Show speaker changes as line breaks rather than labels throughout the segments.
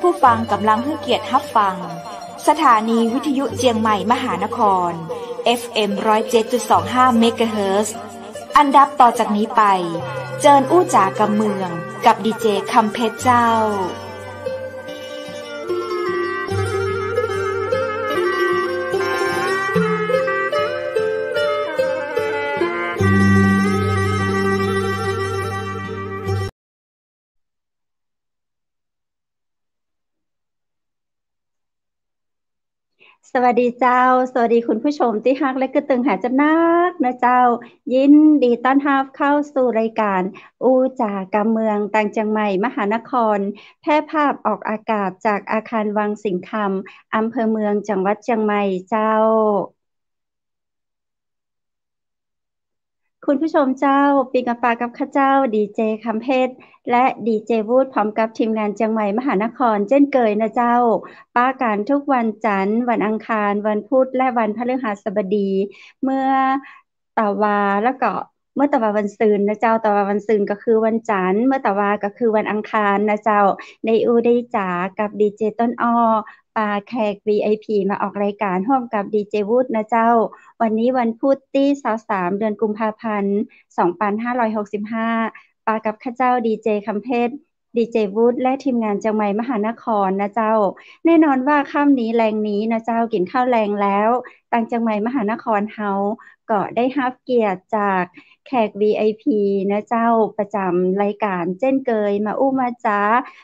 ผู้ฟังกำลังให้เกียรติรับฟังสถานีวิทยุเจียงใหม่มหานคร FM 107.25 เมกะเฮิรตซ์อันดับต่อจากนี้ไปเจิญอู้จ๋ากำเมืองกับดีเจคำเพชรเจ้า
สวัสดีเจ้าสวัสดีคุณผู้ชมที่ฮักและกระตึงหาจะนักนะเจ้ายินดีต้อนรับเข้าสู่รายการอู้จ่ากำเมืองต่างจังใหม่มหานครแพร่ภาพออกอากาศจากอาคารวังสิงห์คำอำเภอเมืองจังหวัดเชียงใหม่เจ้าคุณผู้ชมเจ้าปีกับปากับข้าเจ้าดีเจคำเพชรและดีเจวูดพร้อมกับทีมงานเชียงใหม่มหานครเช่นเคยนะเจ้าป้ากันทุกวันจันทร์วันอังคารวันพุธและวันพฤหัสบดีเมื่อตะวาแล้วก็เมื่อตะวาวันซืนนะเจ้าตะวาวันซืนก็คือวันจันทร์เมื่อตะวาก็คือวันอังคารนะเจ้าในอูได้จ๋ากับดีเจต้นอ้อปาแขก VIP มาออกรายการร่วมกับดีเจวูดนะเจ้าวันนี้วันพุธที่23เดือนกุมภาพันธ์2565ปากับข้าเจ้าดีเจคำเพชรดีเจวูดและทีมงานจังใหม่มหานครนะเจ้าแน่นอนว่าค่ำนี้แรงนี้นะเจ้ากินข้าวแรงแล้วต่างจังใหม่มหานครเฮาก็ได้รับเกียรติจากแขก VIP นะเจ้าประจำรายการเช่นเคยมาอู้มาจ้า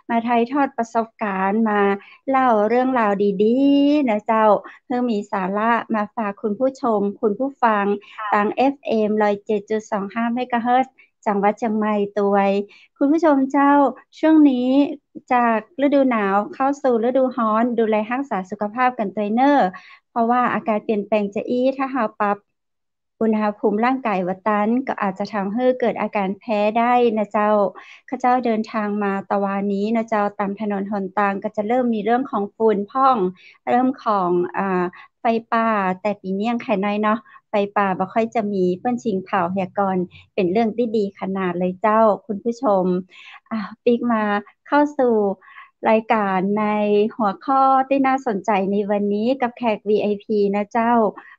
มาถ่ายทอดประสบการณ์มาเล่าเรื่องราวดีๆนะเจ้าเพื่อมีสาระมาฝากคุณผู้ชมคุณผู้ฟังทาง FM 107.25 เมกะเฮิรตซ์จังหวัดเชียงใหม่ตวยคุณผู้ชมเจ้าช่วงนี้จากฤดูหนาวเข้าสู่ฤดูร้อนดูแลรักษาสุขภาพกันตัวเนอเพราะว่าอากาศเปลี่ยนแปลงจะอี้ถ้าเราปรับอุณหภูมิร่างกายวัดตันก็อาจจะทำให้เกิดอาการแพ้ได้นะเจ้าข้าเจ้าเดินทางมาตะวันนี้นะเจ้าตามถนนหนทางก็จะเริ่มมีเรื่องของฝุ่นพ่องเริ่มของไฟป่าแต่ปีนี้ยังแค่น้อยเนาะไฟป่าบ่ค่อยจะมีเปิ้นชิงเผาแหกรเป็นเรื่องที่ดีขนาดเลยเจ้าคุณผู้ชมปีกมาเข้าสู่รายการในหัวข้อที่น่าสนใจในวันนี้กับแขก VIP นะเจ้า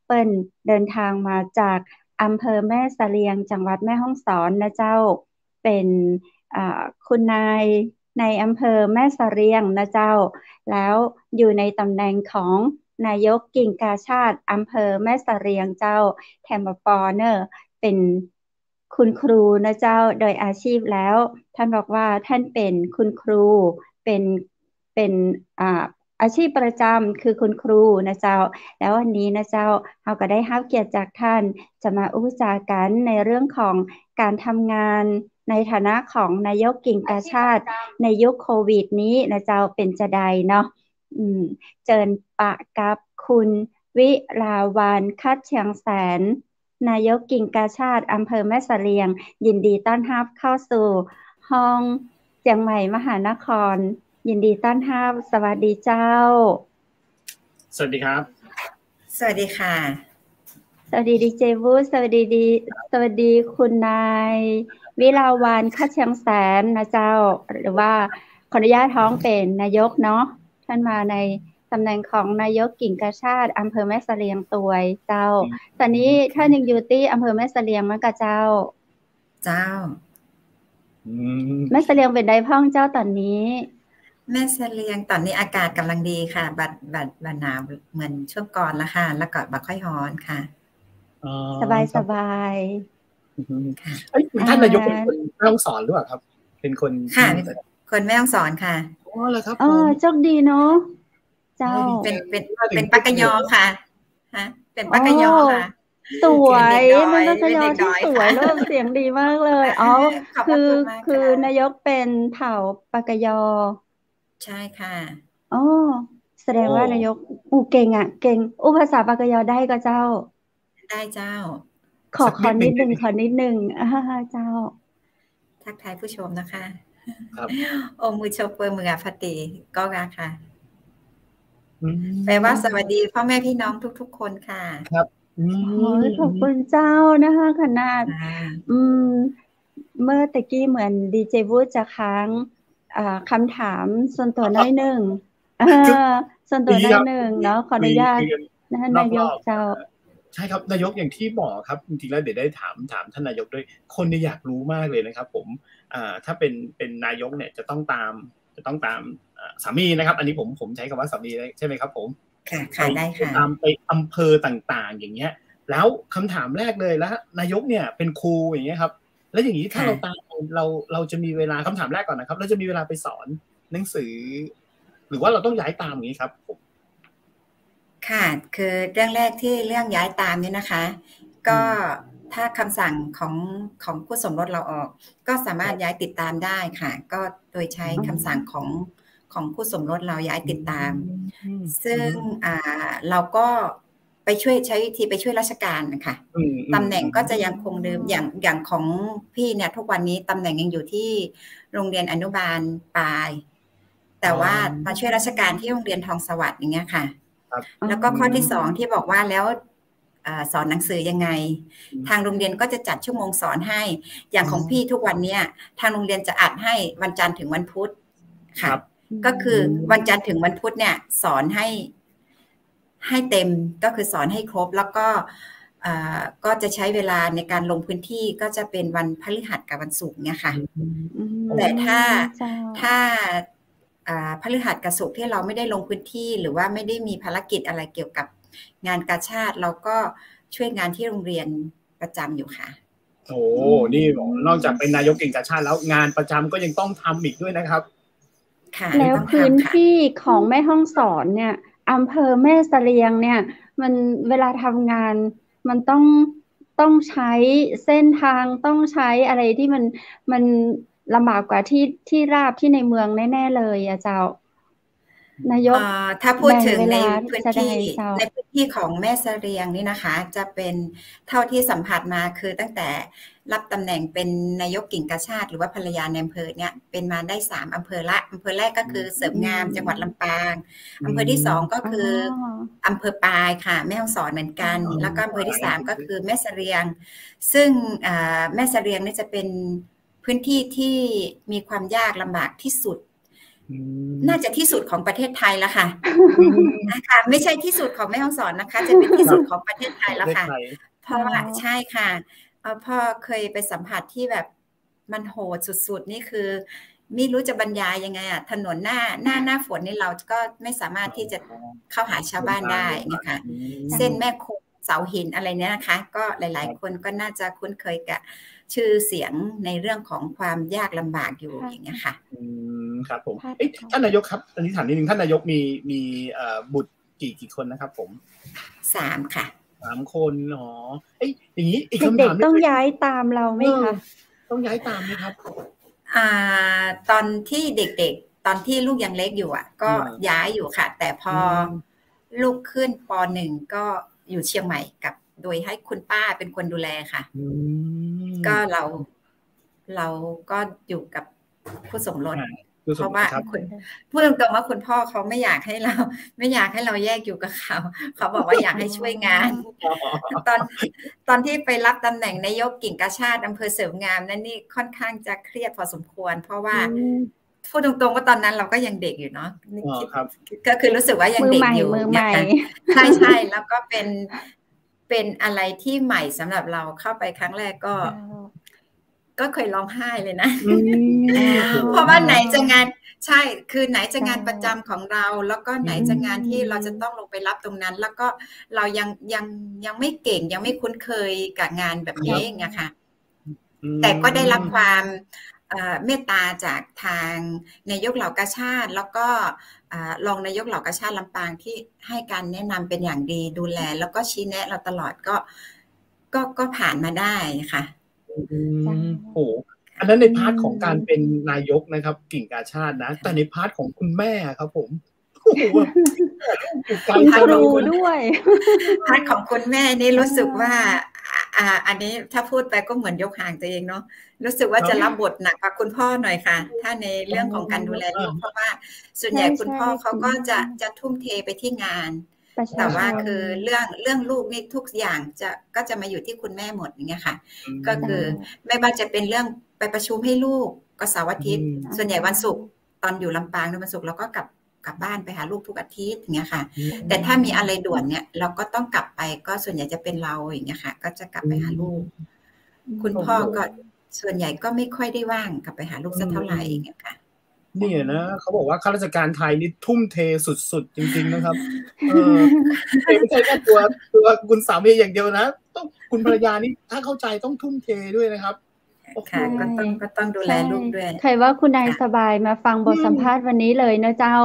เปิ้นเดินทางมาจากอำเภอแม่เสลียงจังหวัดแม่ฮ่องสอนนะเจ้าเป็นคุณนายในอำเภอแม่เสลียงนะเจ้าแล้วอยู่ในตำแหน่งของนายกกิ่งกาชาติอำเภอแม่เสลียงเจ้าแถมปอเนอร์เป็นคุณครูนะเจ้าโดยอาชีพแล้วท่านบอกว่าท่านเป็นคุณครูเป็นอาชีพประจำคือคุณครูนะเจ้าแล้ววันนี้นะเจ้าเราก็ได้รับเกียรติจากท่านจะมาอุปจากันในเรื่องของการทำงานในฐานะของนายกกิ่งกาชาติในยุคโควิดนี้นะเจ้าเป็นจะใดเนาะเจิญปะกับคุณวิลาวันคัดเชียงแสนนายกกิ่งกาชาติอำเภอแม่เสลียงยินดีต้อนรับเข้าสู่ห้องเชียงใหม่มหานครยินดีต้อนรับสวัสดีเจ้า
สวัสดีครับ
สวัสดีค่ะ
สวัสดีดีเจวูดสวัสดีคุณนายวิลาวันคัดเชียงแสนนะเจ้าหรือว่าขออนุญาตท้องเป็นนายกเนาะท่านมาในตำแหน่งของนายกกิ่งกาชาติอำเภอแม่เสลียงตวยเจ้าตอนนี้ท่านยังอยู่ที่อำเภอแม่เสลียงมั้งกะเจ้าแม่เสลียงเป็นใดพ้องเจ้าตอนนี้
แม่เสลียงตอนนี้อากาศกำลังดีค่ะบัดหนาวเหมือนช่วงก่อนละค่ะแล้วก็บัดค่อยร้อนค่ะ
สบาย
ค่ะคุณท่านนายกเป็นคนแม่ฮ่องสอนหรือเปล่าครับเป็นคน
ค่ะคนแม่ฮ่องสอนค่ะ
เหรอครับ
โชคดีเนาะเจ้า
เป็นปักกยอค่ะฮะเป็นปักกยอค่ะ
สวยเป็นปักกยอที่สวยแล้วเสียงดีมากเลยคือนายกเป็นเผ่าปักกยอ
ใช่ค่ะ
แสดงว่านายกเก่งอ่ะเก่งภาษาปักกยอได้ก็เจ้า
ได้เจ้า
ขอนิดนึงเจ้า
ทักทายผู้ชมนะคะครับโอมือโชเปอร์มือพัตติก็ราค่ะแปลว่าสวัสดีพ่อแม่พี่น้องทุกๆคนค่ะ
ครับ
ขอบคุณเจ้านะคะขนาดเมื่อตะกี้เหมือนดีเจวูดจะค้าง คำถามส่วนตัวน้อยหนึ่งส่วนตัวน้อยหนึ่งเนาะขออนุญาตนายกเจ้า
ใช่ครับนายกอย่างที่บอกครับจริงๆแล้วเดี๋ยวได้ถามท่านนายกด้วยคนเนี่ยอยากรู้มากเลยนะครับผมถ้าเป็นนายกเนี่ยจะต้องตามสามีนะครับอันนี้ผมใช้คำว่าสามีใช่ไหมครับผม
ค่ะได้ค่ะ
ตามไปอำเภอต่างๆอย่างเงี้ยแล้วคำถามแรกเลยแล้วนายกเนี่ยเป็นครูอย่างเงี้ยครับแล้วอย่างนี้ถ้าเราตามเราจะมีเวลาคำถามแรกก่อนนะครับเราจะมีเวลาไปสอนหนังสือหรือว่าเราต้องย้ายตามอย่างนี้ครับผม
ค่ะคือเรื่องแรกที่เรื่องย้ายตามนี่นะคะก็ถ้าคำสั่งของคู่สมรสเราออกก็สามารถย้ายติดตามได้ค่ะก็โดยใช้คำสั่งของคู่สมรสเราย้ายติดตามซึ่งเราก็ไปช่วยใช้วิธีไปช่วยราชการนะคะตำแหน่งก็จะยังคงเดิมอย่างของพี่เนี่ยทุกวันนี้ตำแหน่งยังอยู่ที่โรงเรียนอนุบาลปลายแต่ว่ามาช่วยราชการที่โรงเรียนทองสวัสดิ์อย่างเงี้ยค่ะแล้วก็ข้อที่2ที่บอกว่าแล้วสอนหนังสือยังไงทางโรงเรียนก็จะจัดชั่วโมงสอนให้อย่างของพี่ทุกวันนี้ทางโรงเรียนจะอัดให้วันจันทร์ถึงวันพุธค่ะก็คือวันจันทร์ถึงวันพุธเนี่ยสอนให้เต็มก็คือสอนให้ครบแล้วก็จะใช้เวลาในการลงพื้นที่ก็จะเป็นวันพฤหัสกับวันศุกร์เนี่ยค่ะแต่ถ้าพฤหัสกับศุกร์ที่เราไม่ได้ลงพื้นที่หรือว่าไม่ได้มีภารกิจอะไรเกี่ยวกับงานกาชาดเราก็ช่วยงานที่โรงเรียนประจำอยู่ค่ะ
โอ้นี่นอกจากเป็นนายกกิ่งกาชาดแล้วงานประจำก็ยังต้องทำอีกด้วยนะครับ
แล้วพื้นที่ของแม่ฮ่องสอนเนี่ยอำเภอแม่เสลียงเนี่ยมันเวลาทำงานมันต้องใช้เส้นทางต้องใช้อะไรที่มันลำบากกว่าที่ราบที่ในเมืองแน่ๆเลยอะเจ้านายก
ถ้าพูดถึงในพื้นที่ของแม่เสลียงนี่นะคะจะเป็นเท่าที่สัมผัสมาคือตั้งแต่รับตำแหน่งเป็นนายกกิ่งกาชาดหรือว่าภรรยาในอำเภอเนี่ยเป็นมาได้3อำเภอละอำเภอแรกก็คือเสริมงามจังหวัดลำปางอำเภอที่2ก็คืออำเภอปายค่ะแม่ฮ่องสอนเหมือนกันแล้วก็อำเภอที่3ก็คือแม่เสลียงซึ่งแม่เสลียงนี่จะเป็นพื้นที่ที่มีความยากลำบากที่สุดน่าจะที่สุดของประเทศไทยแล้วค่ะนะคะไม่ใช่ที่สุดของแม่ฮ่องสอนนะคะจะเป็นที่สุดของประเทศไทยแล้วค่ะเพราะว่าใช่ค่ะพ่อเคยไปสัมผัสที่แบบมันโหดสุดๆนี่คือไม่รู้จะบรรยายยังไงอ่ะถนนหน้าฝนนี่เราก็ไม่สามารถที่จะเข้าหาชาวบ้านได้นะคะเส้นแม่คงเสาหินอะไรเนี้ยนะคะก็หลายๆคนก็น่าจะคุ้นเคยกับชื่อเสียงในเรื่องของความยากลำบากอยู่อย่างเงี้ยค่ะ
ครับผมท่านนายกครับอันนี้ถามนิดนึงท่านนายกมีบุตรกี่คนนะครับผม
3ค่ะ
3คนอ๋ออย่างนี้อีกคำถาม
ต้องย้ายตามเราไหมคะ
ต้องย้ายตามไหมครับ
ตอนที่เด็กๆตอนที่ลูกยังเล็กอยู่อ่ะก็ย้ายอยู่ค่ะแต่พอลูกขึ้นป.1 ก็อยู่เชียงใหม่กับโดยให้คุณป้าเป็นคนดูแลค่ะก็เราก็อยู่กับผู้สมรสเพราะว่าพูดตรงๆว่าคุณพ่อเขาไม่อยากให้เราแยกอยู่กับเขาบอกว่าอยากให้ช่วยงานตอนที่ไปรับตำแหน่งนายกกิ่งกาชาดอำเภอเสริมงามนั่นนี่ค่อนข้างจะเครียดพอสมควรเพราะว่าพูดตรงๆว่าตอนนั้นเราก็ยังเด็กอยู่เนาะก็คือรู้สึกว่ายังเด็กอยู่ใช่แล้วก็เป็นอะไรที่ใหม่สำหรับเราเข้าไปครั้งแรกก็เคยร้องไห้เลยนะเพราะว่าไหนจะงานใช่คือไหนจะงานประจำของเราแล้วก็ไหนจะงานที่เราจะต้องลงไปรับตรงนั้นแล้วก็เรายังไม่เก่งยังไม่คุ้นเคยกับงานแบบนี้นะคะแต่ก็ได้รับความเมตตาจากทางนายกเหล่ากาชาดแล้วก็รองนายกเหล่ากาชาดลำปางที่ให้การแนะนำเป็นอย่างดีดูแลแล้วก็ชี้แนะเราตลอดก็ผ่านมาได้ค่ะ
โอ้อันนั้นในพาร์ทของการเป็นนายกนะครับกิ่งกาชาดนะแต่ในพาร์ทของคุณแม่ครับผมโอ้โห
คุณครูด้วย
พาร์ทของคุณแม่นี่รู้สึกว่าอันนี้ถ้าพูดไปก็เหมือนยกห่างตัวเองเนาะรู้สึกว่าจะรับบทหนักกว่าคุณพ่อหน่อยค่ะถ้าในเรื่องของการดูแลลูกเพราะว่าส่วนใหญ่คุณพ่อเขาก็จะทุ่มเทไปที่งานแต่ว่าคือเรื่องลูกนี่ทุกอย่างก็จะมาอยู่ที่คุณแม่หมดอย่างเงี้ยค่ะก็คือไม่ว่าจะเป็นเรื่องไปประชุมให้ลูกก็เสาร์อาทิตย์ส่วนใหญ่วันศุกร์ ตอนอยู่ลำปางในวันศุกร์เราก็กลับบ้านไปหาลูกทุกอาทิตย์อย่างเงี้ยค่ะแต่ถ้ามีอะไรด่วนเนี่ยเราก็ต้องกลับไปก็ส่วนใหญ่จะเป็นเราอย่างเงี้ยค่ะก็จะกลับไปหาลูกคุณพ่อก็ส่วนใหญ่ก็ไม่ค่อยได้ว่างกลับไปหาลูกสักเท่าไหร่อย่างเงี้ยค่ะ
นี่นะเขาบอกว่าข้าราชการไทยนี่ทุ่มเทสุดๆจริงๆนะครับไม่ใช่แค่ตัวคุณสามีอย่างเดียวนะต้องคุณภรรยานี่ถ้าเข้าใจต้องทุ่มเทด้วยนะครับ
ค่ะก็ต้องดูแลลูกด้วย
ใครว่าคุณนายสบายมาฟังบทสัมภาษณ์วันนี้เลยนะเจ้า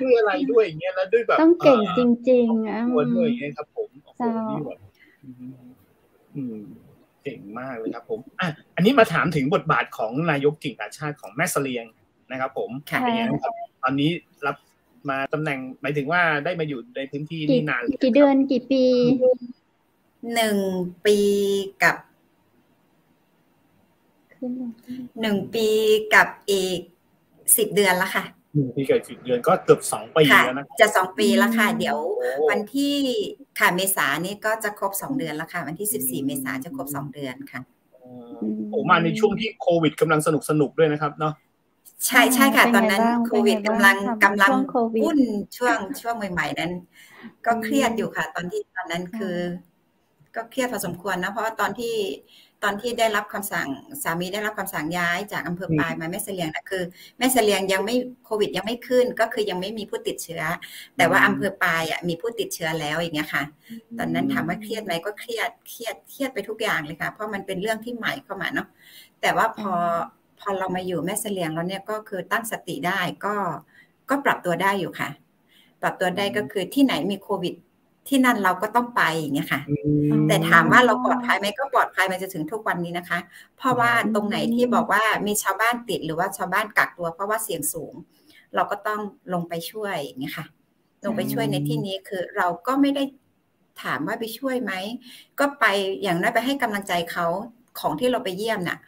ด้วยอะไรด้วยอย่างเงี้ยแล้วด้วยแบบ
ต้องเก่งจริงๆ
ด้วยอย่างเงี้ยครับผมเจ้าเก่งมากเลยครับผมอันนี้มาถามถึงบทบาทของนายกกิ่งกาชาติของแม่เสลียงนะครับผมเป็นยังไงครับตอนนี้รับมาตำแหน่งหมายถึงว่าได้มาอยู่ในพื้นที่นี่นาน
กี่เดือนกี่ปี
1 ปีกับ1 ปีกับอีก10 เดือนแล้วค่ะ
1 ปีกับ10 เดือนก็เกือบ2 ปีแล้วนะ
จะ2 ปีแล้วค่ะเดี๋ยววันที่เมษายนนี้ก็จะครบ2 เดือนแล้วค่ะวันที่14 เมษายนจะครบ2 เดือนค่ะ
มาในช่วงที่โควิดกำลังสนุกด้วยนะครับเนาะ
ใช่ค่ะตอนนั้นโควิดกำลังวุ่นช่วงใหม่ๆนั้นก็เครียดอยู่ค่ะตอนนั้นคือก็เครียดพอสมควรนะเพราะว่าตอนที่ได้รับคำสั่งสามีได้รับคำสั่งย้ายจากอำเภอปายมาแม่เสลียงนะคือแม่เสลียงยังไม่โควิดยังไม่ขึ้นก็คือยังไม่มีผู้ติดเชื้อแต่ว่าอำเภอปายมีผู้ติดเชื้อแล้วอย่างเงี้ยค่ะตอนนั้นถามว่าเครียดไหมก็เครียดไปทุกอย่างเลยค่ะเพราะมันเป็นเรื่องที่ใหม่เข้ามาเนาะแต่ว่าพอเรามาอยู่แม่เสลียงแล้วเนี่ยก็คือตั้งสติได้ก็ปรับตัวได้อยู่ค่ะปรับตัวได้ก็คือที่ไหนมีโควิดที่นั่นเราก็ต้องไปอย่างเงี้ยค่ะแต่ถามว่าเราปลอดภัยไหมก็ปลอดภัยมาจนถึงทุกวันนี้นะคะเพราะว่าตรงไหนที่บอกว่ามีชาวบ้านติดหรือว่าชาวบ้านกักตัวเพราะว่าเสี่ยงสูงเราก็ต้องลงไปช่วยอย่างเงี้ยค่ะลงไปช่วยในที่นี้คือเราก็ไม่ได้ถามว่าไปช่วยไหมก็ไปอย่างน้อยไปให้กำลังใจเขาของที่เราไปเยี่ยมน่ะ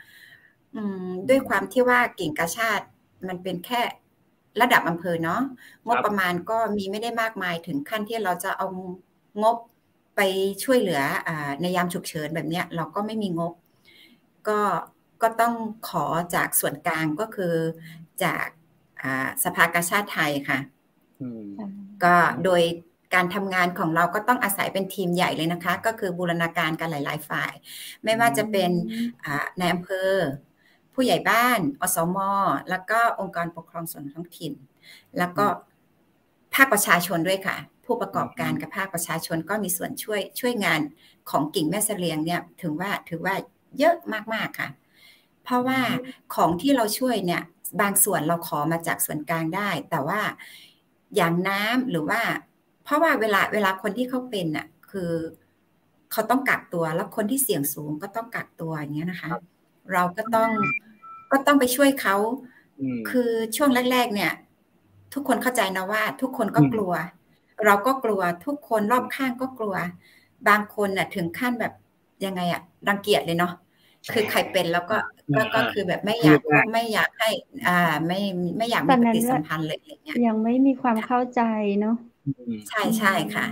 ด้วยความที่ว่ากิ่งกาชาติมันเป็นแค่ระดับอำเภอเนาะงบประมาณก็มีไม่ได้มากมายถึงขั้นที่เราจะเอางบไปช่วยเหลือในยามฉุกเฉินแบบนี้เราก็ไม่มีงบก็ต้องขอจากส่วนกลางก็คือจากสภากาชาดไทยค่ะก็โดยการทำงานของเราก็ต้องอาศัยเป็นทีมใหญ่เลยนะคะก็คือบูรณาการกันหลายๆฝ่ายไม่ว่าจะเป็นในอำเภอผู้ใหญ่บ้านอสม.แล้วก็องค์กรปกครองส่วนท้องถิ่นแล้วก็ภาคประชาชนด้วยค่ะผู้ประกอบการกับภาคประชาชนก็มีส่วนช่วยงานของกิ่งแม่เสลียงเนี่ยถือว่าเยอะมากๆค่ะเพราะว่าของที่เราช่วยเนี่ยบางส่วนเราขอมาจากส่วนกลางได้แต่ว่าอย่างน้ำหรือว่าเพราะว่าเวลาคนที่เขาเป็นน่ะคือเขาต้องกักตัวแล้วคนที่เสี่ยงสูงก็ต้องกักตัวอย่างเงี้ยนะคะเราก็ต้องไปช่วยเขาคือช่วงแรกๆเนี่ยทุกคนเข้าใจนะว่าทุกคนก็กลัวเราก็กลัวทุกคนรอบข้างก็กลัวบางคนน่ะถึงขั้นแบบยังไงอะรังเกียจเลยเนาะคือใครเป็นแล้วก็คือแบบไม่อยากให้ไม่อยากมีปฏิสัมพันธ์เลยอย่างเงี้ย
ยังไม่มีความเข้าใจเนาะ
ใช่ค่ะ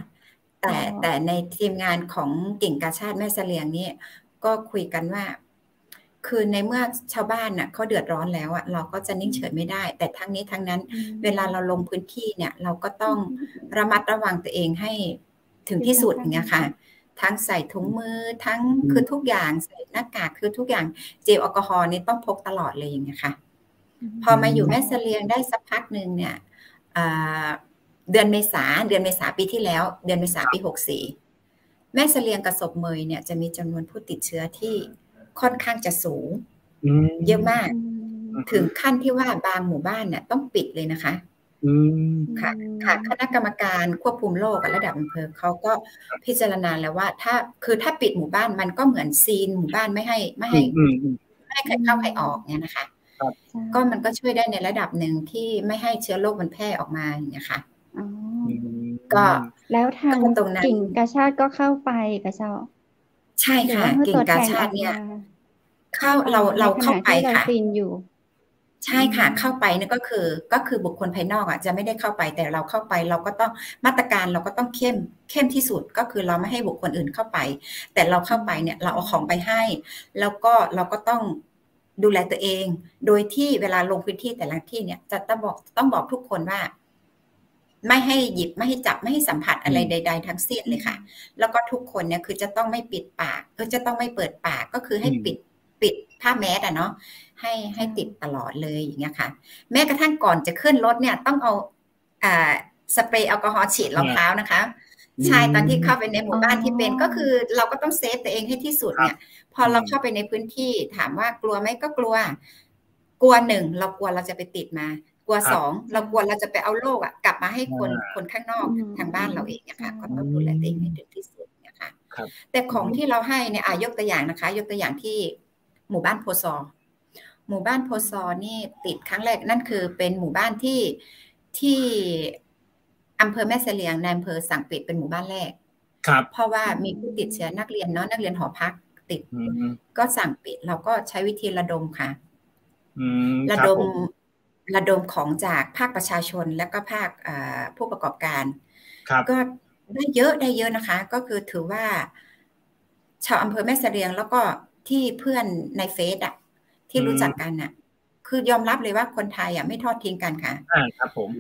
แต่ในทีมงานของกิ่งกาชาติแม่เสลียงนี่ก็คุยกันว่าคือในเมื่อชาวบ้านน่ะเขาเดือดร้อนแล้วอ่ะเราก็จะนิ่งเฉยไม่ได้แต่ทั้งนี้ทั้งนั้นเวลาเราลงพื้นที่เนี่ยเราก็ต้องระมัดระวังตัวเองให้ถึงที่สุดอย่างเงี้ยค่ะทั้งใส่ถุงมือทั้งคือทุกอย่างใส่หน้ากากคือทุกอย่างเจลแอลกอฮอล์นี่ต้องพกตลอดเลยอย่างเงี้ยค่ะพอมาอยู่แม่เสลียงได้สักพักนึงเนี่ยเดือนเมษาปีที่แล้วเดือนเมษาปี64แม่เสลียงกับศพเมยเนี่ยจะมีจำนวนผู้ติดเชื้อที่ค่อนข้างจะสูงเยอะมากถึงขั้นที่ว่าบางหมู่บ้านเนี่ยต้องปิดเลยนะคะค่ะคณะกรรมการควบคุมโรคระดับอำเภอเขาก็พิจารณาแล้วว่าถ้าปิดหมู่บ้านมันก็เหมือนซีนหมู่บ้านไม่ให้ใครเข้าใครออกเนี่ยนะคะก็มันก็ช่วยได้ในระดับหนึ่งที่ไม่ให้เชื้อโรคมันแพร่ออกมาอย่างเงี้ยค่ะก็
แล้วทางกิ่งกาชาติก็เข้าไปกระเจ้า
ใช่ค่ะกิ่งกาชาติเนี่ยเราเข้าไปค่ะใช่ค่ะเข้าไปเนี่ยก็คือบุคคลภายนอกอ่ะจะไม่ได้เข้าไปแต่เราเข้าไปเราก็ต้องมาตรการเราก็ต้องเข้มที่สุดก็คือเราไม่ให้บุคคลอื่นเข้าไปแต่เราเข้าไปเนี่ยเราเอาของไปให้แล้วก็เราก็ต้อง ดูแลตัวเองโดยที่เวลาลงพื้นที่แต่ละที่เนี่ยจะต้องบอกทุกคนว่าไม่ให้หยิบไม่ให้จับไม่ให้สัมผัสอะไรใดๆทั้งสิ้นเลยค่ะแล้วก็ทุกคนเนี่ยคือจะต้องไม่ปิดปากจะต้องไม่เปิดปากก็คือให้ปิดผ้าแมสเนาะให้ติดตลอดเลยอย่างเงี้ยค่ะแม้กระทั่งก่อนจะขึ้นรถเนี่ยต้องเอาสเปรย์แอลกอฮอล์ฉีดรองเท้านะคะใช่ตอนที่เข้าไปในหมู่บ้านที่เป็นก็คือเราก็ต้องเซฟตัวเองให้ที่สุดเนี่ยพอเราเข้าไปในพื้นที่ถามว่ากลัวไหมก็กลัวหนึ่งเรากลัวเราจะไปติดมากลัวสองเรากลัวเราจะไปเอาโรคกลับมาให้คนข้างนอกทางบ้านเราเองนะคะก็ต้องดูแลตัวเองให้ถึงที่สุดนะคะแต่ของที่เราให้เนี่ยยกตัวอย่างนะคะยกตัวอย่างที่หมู่บ้านโพซอนี่ติดครั้งแรกนั่นคือเป็นหมู่บ้านที่อำเภอแม่เสลียงในอำเภอสั่งปิดเป็นหมู่บ้านแรกเพราะว่ามีผู้ติดเชื้อนักเรียนนักเรียนหอพักติดก็สั่งปิดเราก็ใช้วิธีระดมค่ะระดมของจากภาคประชาชนและก็ภาคผู้ประกอบการก็ได้เยอะนะคะก็คือถือว่าชาวอำเภอแม่เสลียงแล้วก็ที่เพื่อนในเฟซที่รู้จักกันคือยอมรับเลยว่าคนไทยไม่ทอดทิ้งกันค่ะ
ครับผม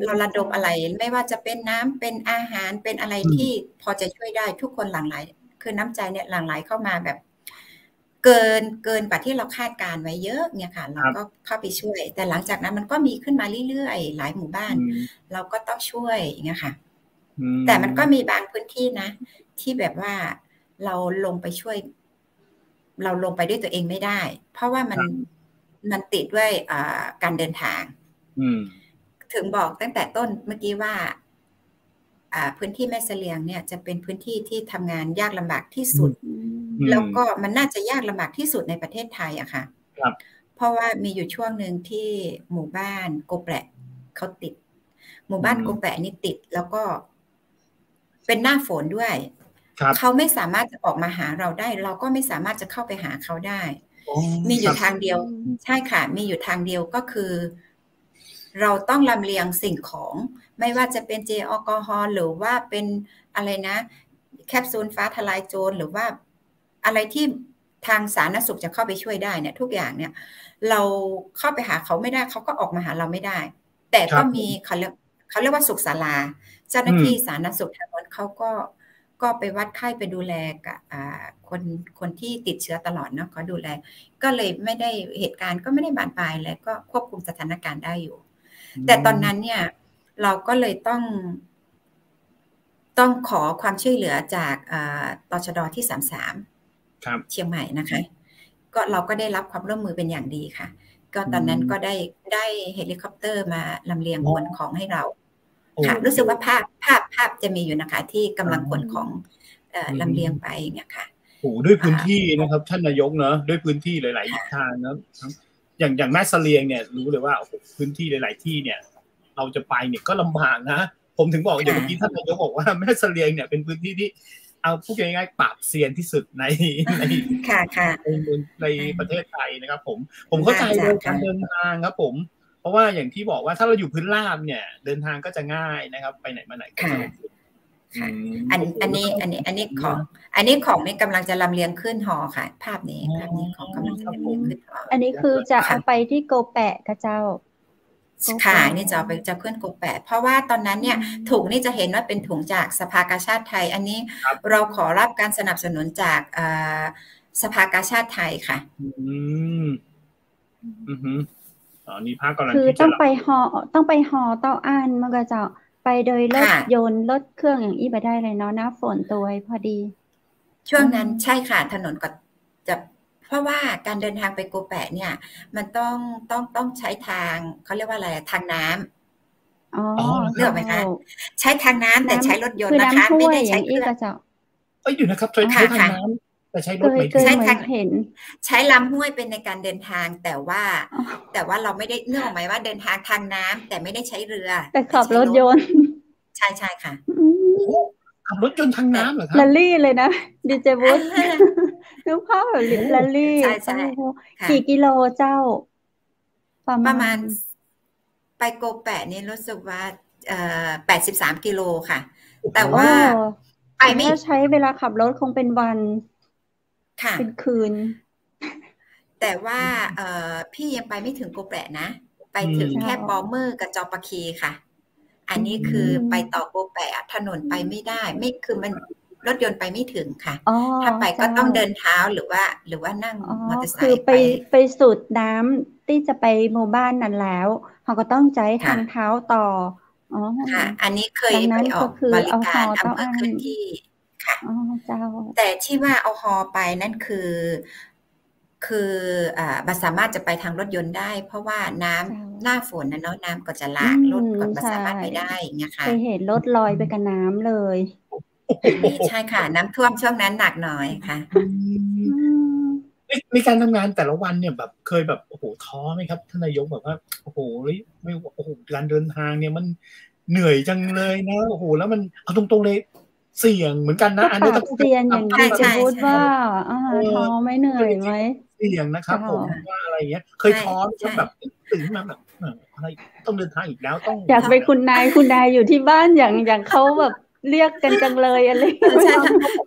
เราระดมอะไรไม่ว่าจะเป็นน้ำเป็นอาหารเป็นอะไรที่พอจะช่วยได้ทุกคนหลั่งไหลคือน้ำใจเนี่ยหลั่งไหลเข้ามาแบบเกินกว่าที่เราคาดการไว้เยอะเนี่ยค่ะเราก็เข้าไปช่วยแต่หลังจากนั้นมันก็มีขึ้นมาเรื่อยๆหลายหมู่บ้านเราก็ต้องช่วยอย่างเงี้ยค่ะแต่มันก็มีบางพื้นที่นะที่แบบว่าเราลงไปช่วยเราลงไปด้วยตัวเองไม่ได้เพราะว่ามันติดด้วยการเดินทางถึงบอกตั้งแต่ต้นเมื่อกี้ว่าพื้นที่แม่เสลียงเนี่ยจะเป็นพื้นที่ที่ทำงานยากลำบากที่สุดแล้วก็มันน่าจะยากลำบากที่สุดในประเทศไทยอะค่ะเพราะว่ามีอยู่ช่วงหนึ่งที่หมู่บ้านโกแปะเขาติดหมู่บ้านโกแปะนี่ติดแล้วก็เป็นหน้าฝนด้วยเขาไม่สามารถจะออกมาหาเราได้เราก็ไม่สามารถจะเข้าไปหาเขาได้มีอยู่ทางเดียวใช่ค่ะมีอยู่ทางเดียวก็คือเราต้องลำเลียงสิ่งของไม่ว่าจะเป็นเจลแอลกอฮอล์หรือว่าเป็นอะไรนะแคปซูลฟ้าทลายโจรหรือว่าอะไรที่ทางสาธารณสุขจะเข้าไปช่วยได้เนี่ยทุกอย่างเนี่ยเราเข้าไปหาเขาไม่ได้เขาก็ออกมาหาเราไม่ได้แต่ก็มีเขาเรียกว่าสุขศาลาเจ้าหน้าที่สาธารณสุขทางนั้นเขาก็ไปวัดไข้ไปดูแลกับคนที่ติดเชื้อตลอดเนาะเขาดูแลก็เลยไม่ได้เหตุการณ์ก็ไม่ได้บานปลายแล้วก็ควบคุมสถานการณ์ได้อยู่แต่ตอนนั้นเนี่ยเราก็เลยต้องขอความช่วยเหลือจากตชด.ที่33เชียงใหม่นะคะก็เราก็ได้รับความร่วมมือเป็นอย่างดีค่ะก็ตอนนั้นก็ได้เฮลิคอปเตอร์มาลำเลียงขนของให้เราค่ะรู้สึกว่าภาพจะมีอยู่นะคะที่กำลังขนของลำเลียงไปเนี่ยค่ะ
โอ้ด้วยพื้นที่นะครับท่านนายกเนอะด้วยพื้นที่หลายๆทางนะอย่างแม่เสลียงเนี่ยรู้เลยว่าโอ้โหพื้นที่หลายๆที่เนี่ยเราจะไปเนี่ยก็ลำบากนะผมถึงบอกอย่างเมื่อกี้ท่านนายกบอกว่าแม่เสลียงเนี่ยเป็นพื้นที่ที่เอาพูดง่ายๆปราบเซียนที่สุดในประเทศไทยนะครับผมเข้าใจเรื่องการเดินทางครับผมเพราะว่าอย่างที่บอกว่าถ้าเราอยู่พื้นราบเนี่ยเดินทางก็จะง่ายนะครับไปไหนมาไหนก็จะ
อันนี้ของนี่กำลังจะลำเลียงขึ้นหอค่ะภาพนี้ของกำลังจะลำเลียงขึ้นหอ
อันนี้คือจะเอาไปที่โกแปะกระเจ้า
ค่ะนี่จะเอาไปจะขึ้นโกแปะเพราะว่าตอนนั้นเนี่ยถุงนี่จะเห็นว่าเป็นถุงจากสภากาชาดไทยอันนี้เราขอรับการสนับสนุนจากสภากาชาดไทยค่ะ
นี่ภาคกำลัง
คือต้องไปหอเต้าอ้านมันก็จะไปโดยรถยนต์รถเครื่องอย่างอี้ไปได้เลยเนาะหน้าฝนตัวพอดี
ช่วงนั้นใช่ค่ะถนนก็จะเพราะว่าการเดินทางไปโกแปะเนี่ยมันต้องใช้ทางเขาเรียกว่าอะไรทางน้ำเลือกไหมคะใช้ทางน้ำแต่ใช้รถยนต์นะคะไม่ได้ใช้เครื่อง
อยู่นะครับใช้ทางน้ำแต่ใช้รถไม่
ใช้ทาง
ใช้ลำห้วยเป็นในการเดินทางแต่ว่าเราไม่ได้เนื่องหมายว่าเดินทางทางน้ำแต่ไม่ได้ใช้เรือ
แต่ขับรถยนต์
ใช่ค่ะ
ขับรถยนต์ทางน้ำเหรอครับ
แรลลี่เลยนะดีเจบุ๊คนึกภาพแบบแรลลี่
ใช่
กี่กิโลเจ้า
ประมาณไปโกแปะนี่รู้สึกว่า83กิโลค่ะแต่ว่า
ไปไม่ใช้เวลาขับรถคงเป็นวัน
ค่ะ
เป็นคืน
แต่ว่าพี่ยังไปไม่ถึงโกแปะนะไปถึงแค่ปอเมอร์กับจอปาคีค่ะอันนี้คือไปต่อโกแปะถนนไปไม่ได้ไม่คือมันรถยนต์ไปไม่ถึงค่ะถ้าไปก็ต้องเดินเท้าหรือว่านั่งมอเตอร์ไซค์
คือไปสุดน้ำที่จะไปหมู่บ้านนั้นแล้วเขาก็ต้องใช้ทางเท้าต่อ
ค่ะอันนี้เคยไปออกบริการอำเภอเคลื่อนที่ค่ะแต่ที่ว่าเอาฮอไปนั่นคือมันสามารถจะไปทางรถยนต์ได้เพราะว่าน้ำหน้าฝนนะเนาะน้ำก็จะหลากรถก็ไม่สามารถไปได้อย่างเงี้ยค่ะ
เคยเห็นรถลอยไปกับน้ำเลย
ใช่ค่ะน้ำท่วมช่วงนั้นหนักหน่อยค่ะ
ในการทำงานแต่ละวันเนี่ยแบบเคยแบบโอ้โหท้อไหมครับท่านนายกแบบว่าโอ้โหไม่โอ้โหการเดินทางเนี่ยมันเหนื่อยจังเลยนะโอ้โหแล้วมันเอาตรงๆเลยเสี่ยงเหมือนกันนะอันนี้
ต้องเสี่ยงอย่างที่จะพูดว่าท้อไม่เหนื่อยไหม
เสี่ยงนะครับผมว่าอะไรเงี้ยเคยท้อแบบตื่นมาแบบอะไรต้องเดินทางอีกแล้วต้อง
อยากไปคุณนายอยู่ที่บ้านอย่างเขาแบบเรียกกันจังเลยอะไร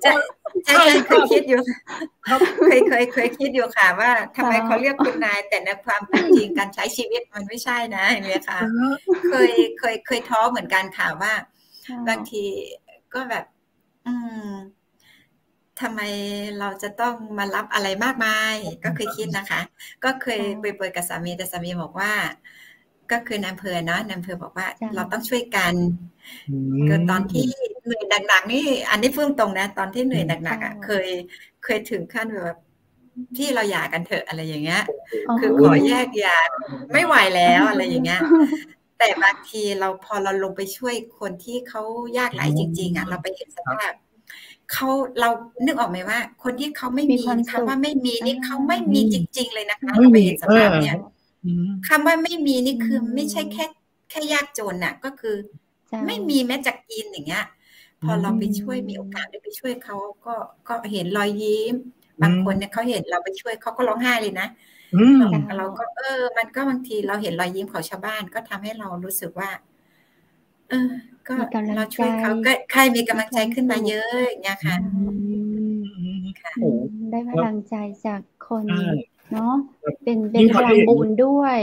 ใช่เคยคิดอยู่เคยคิดอยู่ค่ะว่าทำไมเขาเรียกคุณนายแต่ในความเป็นจริงการใช้ชีวิตมันไม่ใช่นะอย่างเงี้ยค่ะเคยท้อเหมือนกันค่ะว่าบางทีก็แบบทำไมเราจะต้องมารับอะไรมากมายก็เคยคิดนะคะก็เคยเปิดกับสามีแต่สามีบอกว่าก็คือนายอำเภอเนาะนายอำเภอบอกว่าเราต้องช่วยกันคือตอนที่เหนื่อยหนักๆนี่อันนี้พูดตรงนะตอนที่เหนื่อยหนักๆอ่ะเคยถึงขั้นแบบที่เราหย่ากันเถอะอะไรอย่างเงี้ยคือขอแยกหย่าไม่ไหวแล้วอะไรอย่างเงี้ยแต่บางทีพอเราลงไปช่วยคนที่เขายากไร้จริงๆอ่ะเราไปเห็นสภาพเรานึกออกไหมว่าคนที่เขาไม่มีคำว่าไม่มีนี่เขาไม่มีจริงๆเลยนะคะเราไปเห็นสภาพเนี่ยคำว่าไม่มีนี่คือไม่ใช่แค่ยากจนน่ะก็คือไม่มีแม้จะกินอย่างเงี้ยพอเราไปช่วยมีโอกาสได้ไปช่วยเขาก็เห็นรอยยิ้มบางคนเนี่ยเขาเห็นเราไปช่วยเขาก็ร้องไห้เลยนะเราก็มันก็บางทีเราเห็นรอยยิ้มของชาวบ้านก็ทำให้เรารู้สึกว่าก็เราช่วยเขาก็ใครมีกำลังใจขึ้นมาเยอะอย่างเงี้ยค่ะ
ได้พลังใจจากคนเนาะเป็นพลังบุญด้วย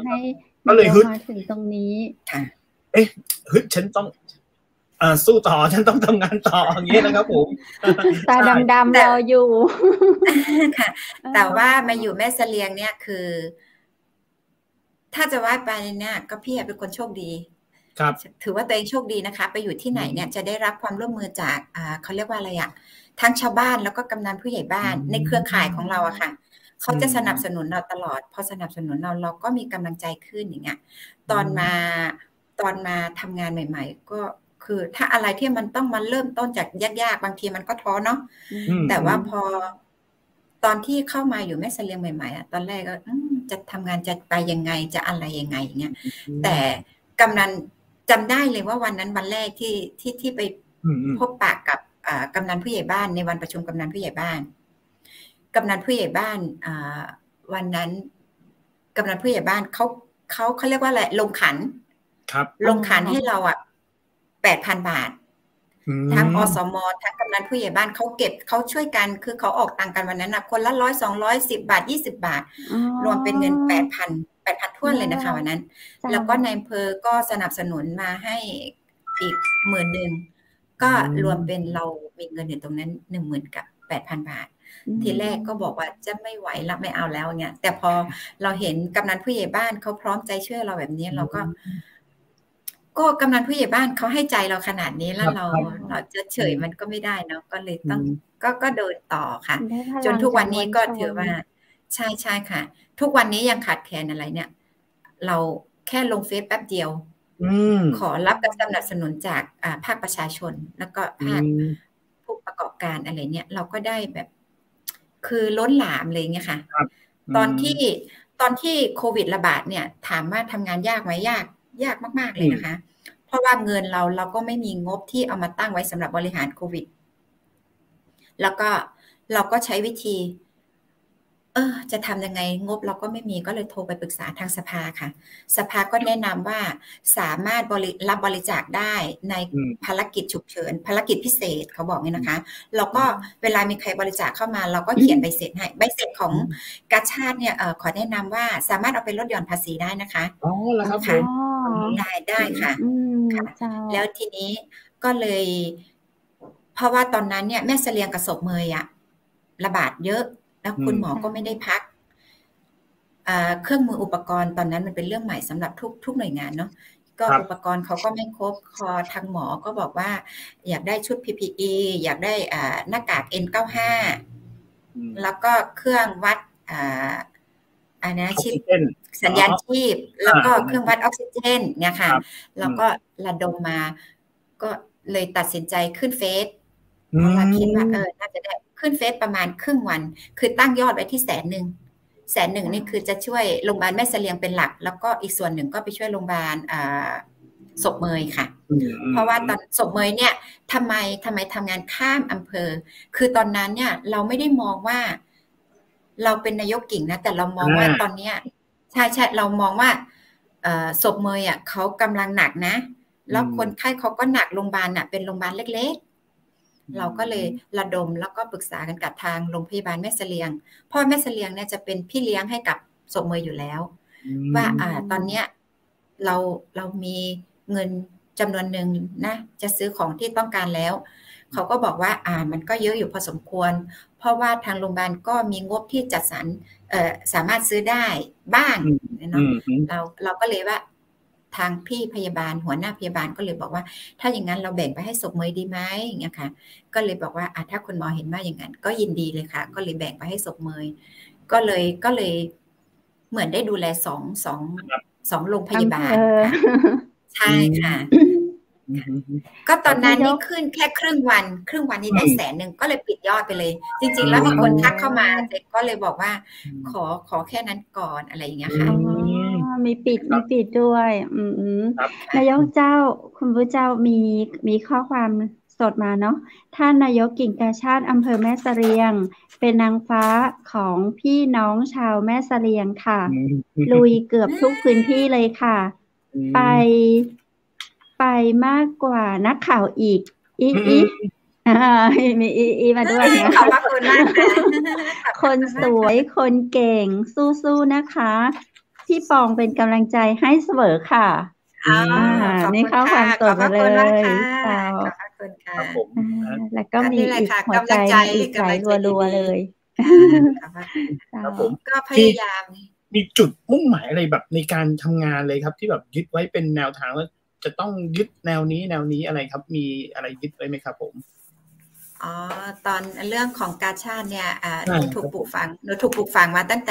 ให้ก็เลยมาถึงตรงนี้
ฮึดฉันต้องสู้ต่อฉันต้องทำงานต่ออย่างเงี้ยนะครับผม
ตาดำๆรออยู่
ค่ะแต่ว่ามาอยู่แม่เสลียงเนี่ยคือถ้าจะว่าไปเนี่ยก็พี่เป็นคนโชคดี
ครับ
ถือว่าตัวเองโชคดีนะคะไปอยู่ที่ไหนเนี่ยจะได้รับความร่วมมือจากเขาเรียกว่าอะไรอะทั้งชาวบ้านแล้วก็กำนันผู้ใหญ่บ้านในเครือข่ายของเราอะค่ะเขาจะสนับสนุนเราตลอดพอสนับสนุนเราก็มีกำลังใจขึ้นอย่างเงี้ยตอนมาทำงานใหม่ๆก็คือถ้าอะไรที่มันต้องมาเริ่มต้นจากยากๆบางทีมันก็ท้อเนาะแต่ว่าพอตอนที่เข้ามาอยู่แม่เสลียงใหม่ๆอะตอนแรกก็จะทำงานจะไปยังไงจะอะไรยังไงอย่างเงี้ยแต่กำนันจำได้เลยว่าวันนั้นวันแรกที่ไปพบปะกับกำนันผู้ใหญ่บ้านในวันประชุมกำนันผู้ใหญ่บ้านกำนันผู้ใหญ่บ้านวันนั้นกำนันผู้ใหญ่บ้านเขาเรียกว่าอะไรลงขันลงขันให้เรา8,000 บาททั้งอสมทั้งกำนันผู้ใหญ่บ้านเขาเก็บเขาช่วยกันคือเขาออกตังค์กันวันนั้นนะคนละ100 200 10 บาท20 บาทรวมเป็นเงิน8,000ท้วนเลยนะคะวันนั้นแล้วก็ในอำเภอก็สนับสนุนมาให้อีก10,000ก็รวมเป็นเรามีเงินอยู่ตรงนั้น10,000กับ8,000 บาททีแรกก็บอกว่าจะไม่ไหวแล้วไม่เอาแล้วเนี่ยแต่พอเราเห็นกำนันผู้ใหญ่บ้านเขาพร้อมใจช่วยเราแบบนี้เราก็กำนันผู้ใหญ่บ้านเขาให้ใจเราขนาดนี้แล้วเราจะเฉยมันก็ไม่ได้เนาะก็เลยต้องก็เดินต่อค่ะจนทุกวันนี้ก็ถือว่าใช่ค่ะทุกวันนี้ยังขาดแคลนอะไรเนี่ยเราแค่ลงเฟซแป๊บเดียวขอรับการสนับสนุนจากภาคประชาชนแล้วก็ภาคผู้ประกอบการอะไรเนี่ยเราก็ได้แบบคือล้นหลามเลยเงี้ยค่ะตอนที่โควิดระบาดเนี่ยถามว่าทำงานยากไหมยากมากๆเลยนะคะเพราะว่าเงินเราก็ไม่มีงบที่เอามาตั้งไว้สำหรับบริหารโควิดแล้วก็เราก็ใช้วิธี จะทำยังไงงบเราก็ไม่มีก็เลยโทรไปปรึกษาทางสภาค่ะสภาก็แนะนำว่าสามารถรับบริจาคได้ในภารกิจฉุกเฉินภารกิจพิเศษเขาบอกนี่นะคะเราก็เวลามีใครบริจาคเข้ามาเราก็เขียนใบเสร็จให้ใบเสร็จของกาชาดเนี่ยขอแนะนำว่าสามารถเอาไปลดหย่อนภาษีได้นะคะ
อ๋อแล้วครับผม
ได้ค่ะแล้วทีนี้ก็เลยเพราะว่าตอนนั้นเนี่ยแม่เสลียงกับศพเมยระบาดเยอะแล้วคุณหมอก็ไม่ได้พักเครื่องมืออุปกรณ์ตอนนั้นมันเป็นเรื่องใหม่สำหรับทุกหน่วยงานเนาะก็อุปกรณ์เขาก็ไม่ครบทางหมอก็บอกว่าอยากได้ชุด PPE อยากได้หน้ากาก N95 แล้วก็เครื่องวัดชิปสัญญาณชีพแล้วก็เครื่องวัดออกซิเจนเนี่ยค่ะแล้วก็ระดมมาก็เลยตัดสินใจขึ้นเฟซเพราะว่าคิดว่าน่าจะได้ขึ้นเฟซประมาณครึ่งวันคือตั้งยอดไว้ที่100,000นี่คือจะช่วยโรงพยาบาลแม่เสลียงเป็นหลักแล้วก็อีกส่วนหนึ่งก็ไปช่วยโรงพยาบาลศพเมยค่ะเพราะว่าตอนศพเมยเนี่ยทำไมทำงานข้ามอำเภอคือตอนนั้นเนี่ยเราไม่ได้มองว่าเราเป็นนายกกิ่งนะแต่เรามองว่าตอนนี้ใช่เรามองว่าศพเมยเขากำลังหนักนะแล้วคนไข้เขาก็หนักโรงพยาบาลเป็นโรงพยาบาลเล็กๆเราก็เลยระดมแล้วก็ปรึกษากันกับทางโรงพยาบาลแม่เสลียงพ่อแม่เสลียงเนี่ยจะเป็นพี่เลี้ยงให้กับศพเมยอยู่แล้วว่าตอนเนี้ยเรามีเงินจำนวนหนึ่งนะจะซื้อของที่ต้องการแล้วเขาก็บอกว่ามันก็เยอะอยู่พอสมควรเพราะว่าทางโรงพยาบาลก็มีงบที่จัดสรรสามารถซื้อได้บ้างเนาะเราก็เลยว่าทางพี่พยาบาลหัวหน้าพยาบาลก็เลยบอกว่าถ้าอย่างนั้นเราแบ่งไปให้ศพเมยดีไหมอย่างเงี้ยค่ะก็เลยบอกว่าถ้าคุณหมอเห็นว่าอย่างนั้นก็ยินดีเลยค่ะก็เลยแบ่งไปให้ศพเมยก็เลยเหมือนได้ดูแลสองโรงพยาบาลใช่ค่ะก็ตอนนั้นนี่ขึ้นแค่ครึ่งวันนี้ได้100,000ก็เลยปิดยอดไปเลยจริงๆแล้วมีคนทักเข้ามาก็เลยบอกว่าขอแค่นั้นก่อนอะไรอย่างเงี้ยค่ะ
มีปิดด้วยนายกเจ้าคุณผู้เจ้ามีข้อความสดมาเนาะท่านนายกกิ่งกาชาดอำเภอแม่เสลียงเป็นนางฟ้าของพี่น้องชาวแม่เสลียงค่ะลุยเกือบทุกพื้นที่เลยค่ะไปมากกว่านักข่าวอีกมีอีมาด้วยนะ
ขอบคุณมาก
คนสวยคนเก่งสู้ๆนะคะพี่ปองเป็นกำลังใจให้เสมอค่ะนี่เข้าความสดมาเลย
ขอบคุณค่ะ
แล้วก็มีอีกหัวใจอีกหลายรัวๆเลย
ครับผมก็พยายามมีจุดมุ่งหมายอะไรแบบในการทำงานเลยครับที่แบบยึดไว้เป็นแนวทางว่าจะต้องยึดแนวนี้อะไรครับมีอะไรยึดไว้ไหมครับผม
ตอนเรื่องของกาชาดเนี่ยหนูถูกปลูกฝังมาตั้ง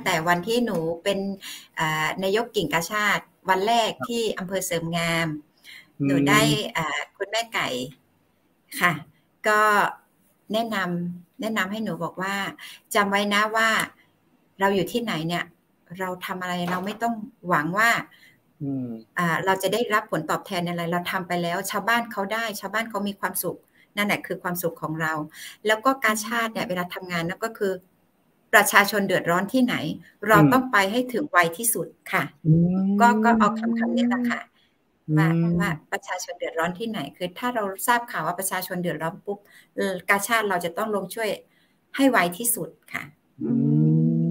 แต่วันที่หนูเป็นนายกกิ่งกาชาดวันแรกที่อำเภอเสริมงามหนูได้คุณแม่ไก่ค่ะก็แนะนำให้หนูบอกว่าจำไว้นะว่าเราอยู่ที่ไหนเนี่ยเราทำอะไรเราไม่ต้องหวังว่าเราจะได้รับผลตอบแทนอะไรเราทำไปแล้วชาวบ้านเขาได้ชาวบ้านเขามีความสุขนั่นแหละคือความสุขของเราแล้วก็กาชาดเนี่ยเวลาทำงานนั่นก็คือประชาชนเดือดร้อนที่ไหนเราต้องไปให้ถึงไวที่สุดค่ะก็เอาคำนี้แหละค่ะว่าประชาชนเดือดร้อนที่ไหนคือถ้าเราทราบข่าวว่าประชาชนเดือดร้อนปุ๊บกาชาดเราจะต้องลงช่วยให้ไวที่สุดค่ะ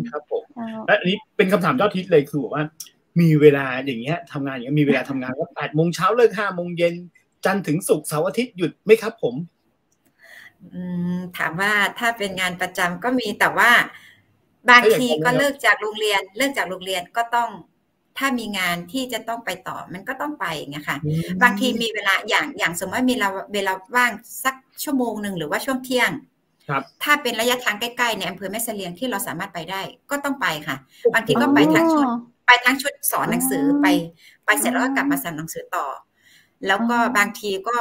ครับผมและอันนี้เป็นคำถามยอดฮิตเลยคือบอกว่ามีเวลาอย่างเงี้ยทำงานอย่างเงี้ยมีเวลาทำงานว่า8 โมงเช้าเลิก5 โมงเย็นจันทร์ถึงศุกร์เสาร์อาทิตย์หยุดไหมครับผม
ถามว่าถ้าเป็นงานประจำก็มีแต่ว่าบางทีก็เลิกจากโรงเรียนก็ต้องถ้ามีงานที่จะต้องไปต่อมันก็ต้องไปอย่างเงี้ยค่ะบางทีมีเวลาอย่างสมมติว่ามีเวลาว่างสักชั่วโมงนึงหรือว่าช่วงเที่ยงถ้าเป็นระยะทางใกล้ๆในอำเภอแม่เสลียงที่เราสามารถไปได้ก็ต้องไปค่ะบางทีก็ไปทั้งชุดสอนหนังสือไปเสร็จแล้วก็กลับมาสอนหนังสือต่อแล้วก็บางทีก็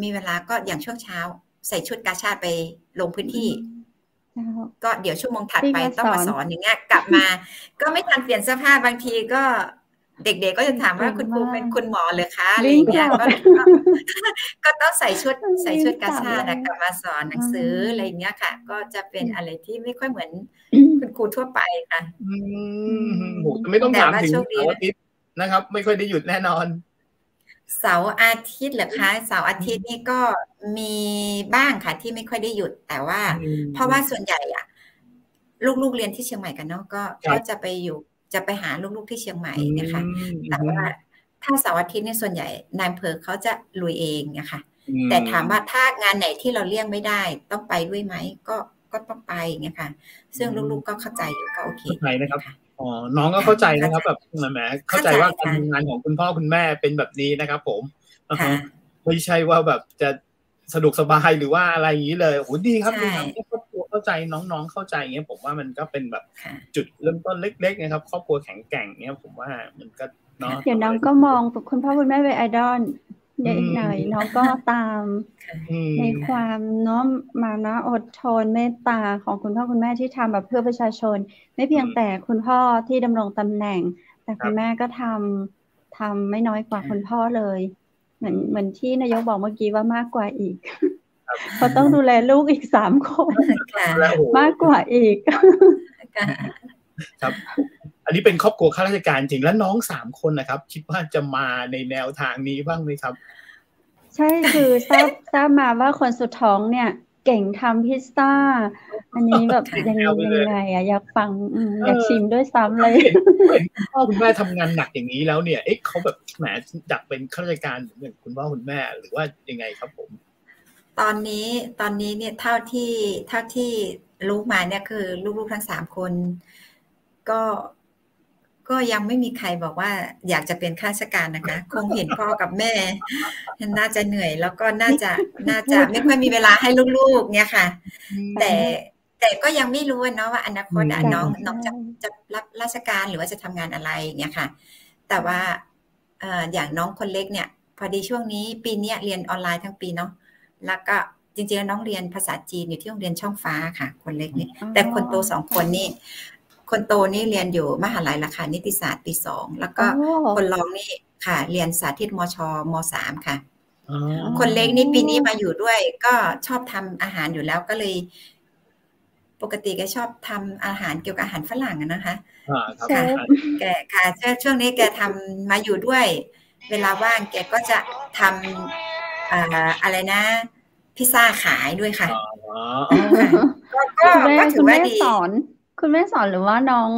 มีเวลาก็อย่างช่วงเช้าใส่ชุดกาชาดไปลงพื้นที่ก็เดี๋ยวชั่วโมงถัดไปต้องมาสอนอย่างเงี้ยกลับมาก็ไม่ทันเปลี่ยนเสื้อผ้าบางทีก็ เด็กๆก็จะถามว่าคุณครูเป็นคุณหมอหรือคะอะไร
วิ่ง
เงี้
ก
ย
ลับ
ก็ต้องใส่ชุด
วิ่งก
กา
ลับ
ชาด
เลย
กลับมาสอนหนังสือ
อืม
อะไรเงี้ยค่ะ ก็จะเป็นอะไรที่ไม่ค่อยเหมือนคุณครูทั่วไปค่ะ
โอ้โฮไม่ต้อง
แต่
ถาม
ว่า
ถึง
โชคดี
เสาร์อาทิตย์นะครับ ไม่ค่อยได้หยุดแน่นอน
เสาร์อาทิตย์เหรอคะ เสาร์อาทิตย์นี่ก็มีบ้างค่ะที่ไม่ค่อยได้หยุด แต่ว่าเพราะว่าส่วนใหญ่อะลูกๆเรียนที่เชียงใหม่กันเนาะ
ครั
ก็
บ
จะไปหาลูกๆที่เชียงใหม่
อืม
เนี่ยค่ะ แต่ว่าถ้าเสาร์อาทิตย์เนี่ยส่วนใหญ่นายอำเภอเขาจะลุยเองเนี่ยค่ะ แต่ถามว่าถ้างานไหนที่เราเลี่ยงไม่ได้ต้องไปด้วยไหม ก็ต้องไปอย่างเงี้ยค่ะ ซึ่งลูกๆก็เข้าใจอยู่ก็โอเค
เข้าใจนะครับ
ค่ะ
อ๋อ น้องก็เข้าใจนะครับ
เข้าใจ
แบบแหมเข้าใจว่าการทำงานของคุณพ่อคุณแม่เป็นแบบนี้นะครับผม อะ
ค่ะ
ฮะ ไม่ใช่ว่าแบบจะสะดวกสบายหรือว่าอะไรอย่างงี้เลย โอ้โฮ ดีครับ
ใช่
ดีครับที่ครอบครัวเข้าใจน้องๆเข้าใจอย่างเงี้ย ผมว่ามันก็เป็นแบบ
ค่ะ
จุดเริ่มต้นเล็กๆนะครับ ครอบครัวแข็งแกร่งเงี้ย ผมว่ามันก็เนาะ
เดี๋ยวน้องก็มองคุณพ่อคุณแม่เป็นไอดอลนิดหน่อย น้องก็ตาม
ค่ะ
ในความมานะอดทนเมตตาของคุณพ่อคุณแม่ที่ทำแบบเพื่อประชาชน ไม่เพียงแต่คุณพ่อที่ดำรงตำแหน่ง แต่คุณแม่ก็ทำไม่น้อยกว่าคุณพ่อเลย เหมือนที่นายกบอกเมื่อกี้ว่ามากกว่าอีก
ครับ
เพราะต้องดูแลลูกอีก3 คน
ค่ะ
แล้วโอ้โฮ
มากกว่าอีก
ค่ะ
ครับ อันนี้เป็นครอบครัวข้าราชการจริง แล้วน้อง3คนน่ะครับ คิดว่าจะมาในแนวทางนี้บ้างไหมครับ?
ใช่ คือทราบมาว่าคนสุดท้องเนี่ยเก่งทำพิซซ่า อันนี้แบบ
ติด
ยัง
แนวไปเลย
ไงอะ อยากฟัง อยากชิมด้วยซ้ำเลย
เห็นคุณพ่อคุณแม่ทำงานหนักอย่างนี้แล้วเนี่ย เอ๊ะ เขาแบบแหมอยากเป็นข้าราชการเหมือนอย่างคุณพ่อคุณแม่หรือว่ายังไงครับผม?
ตอนนี้เนี่ยเท่าที่รู้มาเนี่ยคือลูกๆทั้ง3คนก็ยังไม่มีใครบอกว่าอยากจะเป็นข้าราชการนะคะ คงเห็นพ่อกับแม่น่าจะเหนื่อย แล้วก็น่าจะไม่ค่อยมีเวลาให้ลูกๆเนี่ยค่ะ แต่ก็ยังไม่รู้อะเนาะว่าอนาคตอะน้องจะรับราชการหรือว่าจะทำงานอะไรอย่างเงี้ยค่ะ แต่ว่าอย่างน้องคนเล็กเนี่ยพอดีช่วงนี้ปีเนี้ยเรียนออนไลน์ทั้งปีเนาะ แล้วก็จริงๆแล้วน้องเรียนภาษาจีนอยู่ที่โรงเรียนช่องฟ้าค่ะ คนเล็กนี่ แต่คนโต2คนนี่ คนโตนี่เรียนอยู่มหาลัยราคานิติศาสตร์ปี 2 แล้วก็คนรองนี่ค่ะ เรียนสาธิตมช. ม. 3 ค่ะ คนเล็กนี่ปีนี้มาอยู่ด้วย ก็ชอบทำอาหารอยู่แล้วก็เลย ปกติแกชอบทำอาหารเกี่ยวกับอาหารฝรั่งอะนะคะ
ครับ
ค่ะ แกค่ะช่วงนี้แกทำมาอยู่ด้วย เวลาว่างแกก็จะทำอะไรนะ พิซซ่าขายด้วยค่ะ ก็ถือว่าดี
คุณแม่สอนหรือว่าน้อง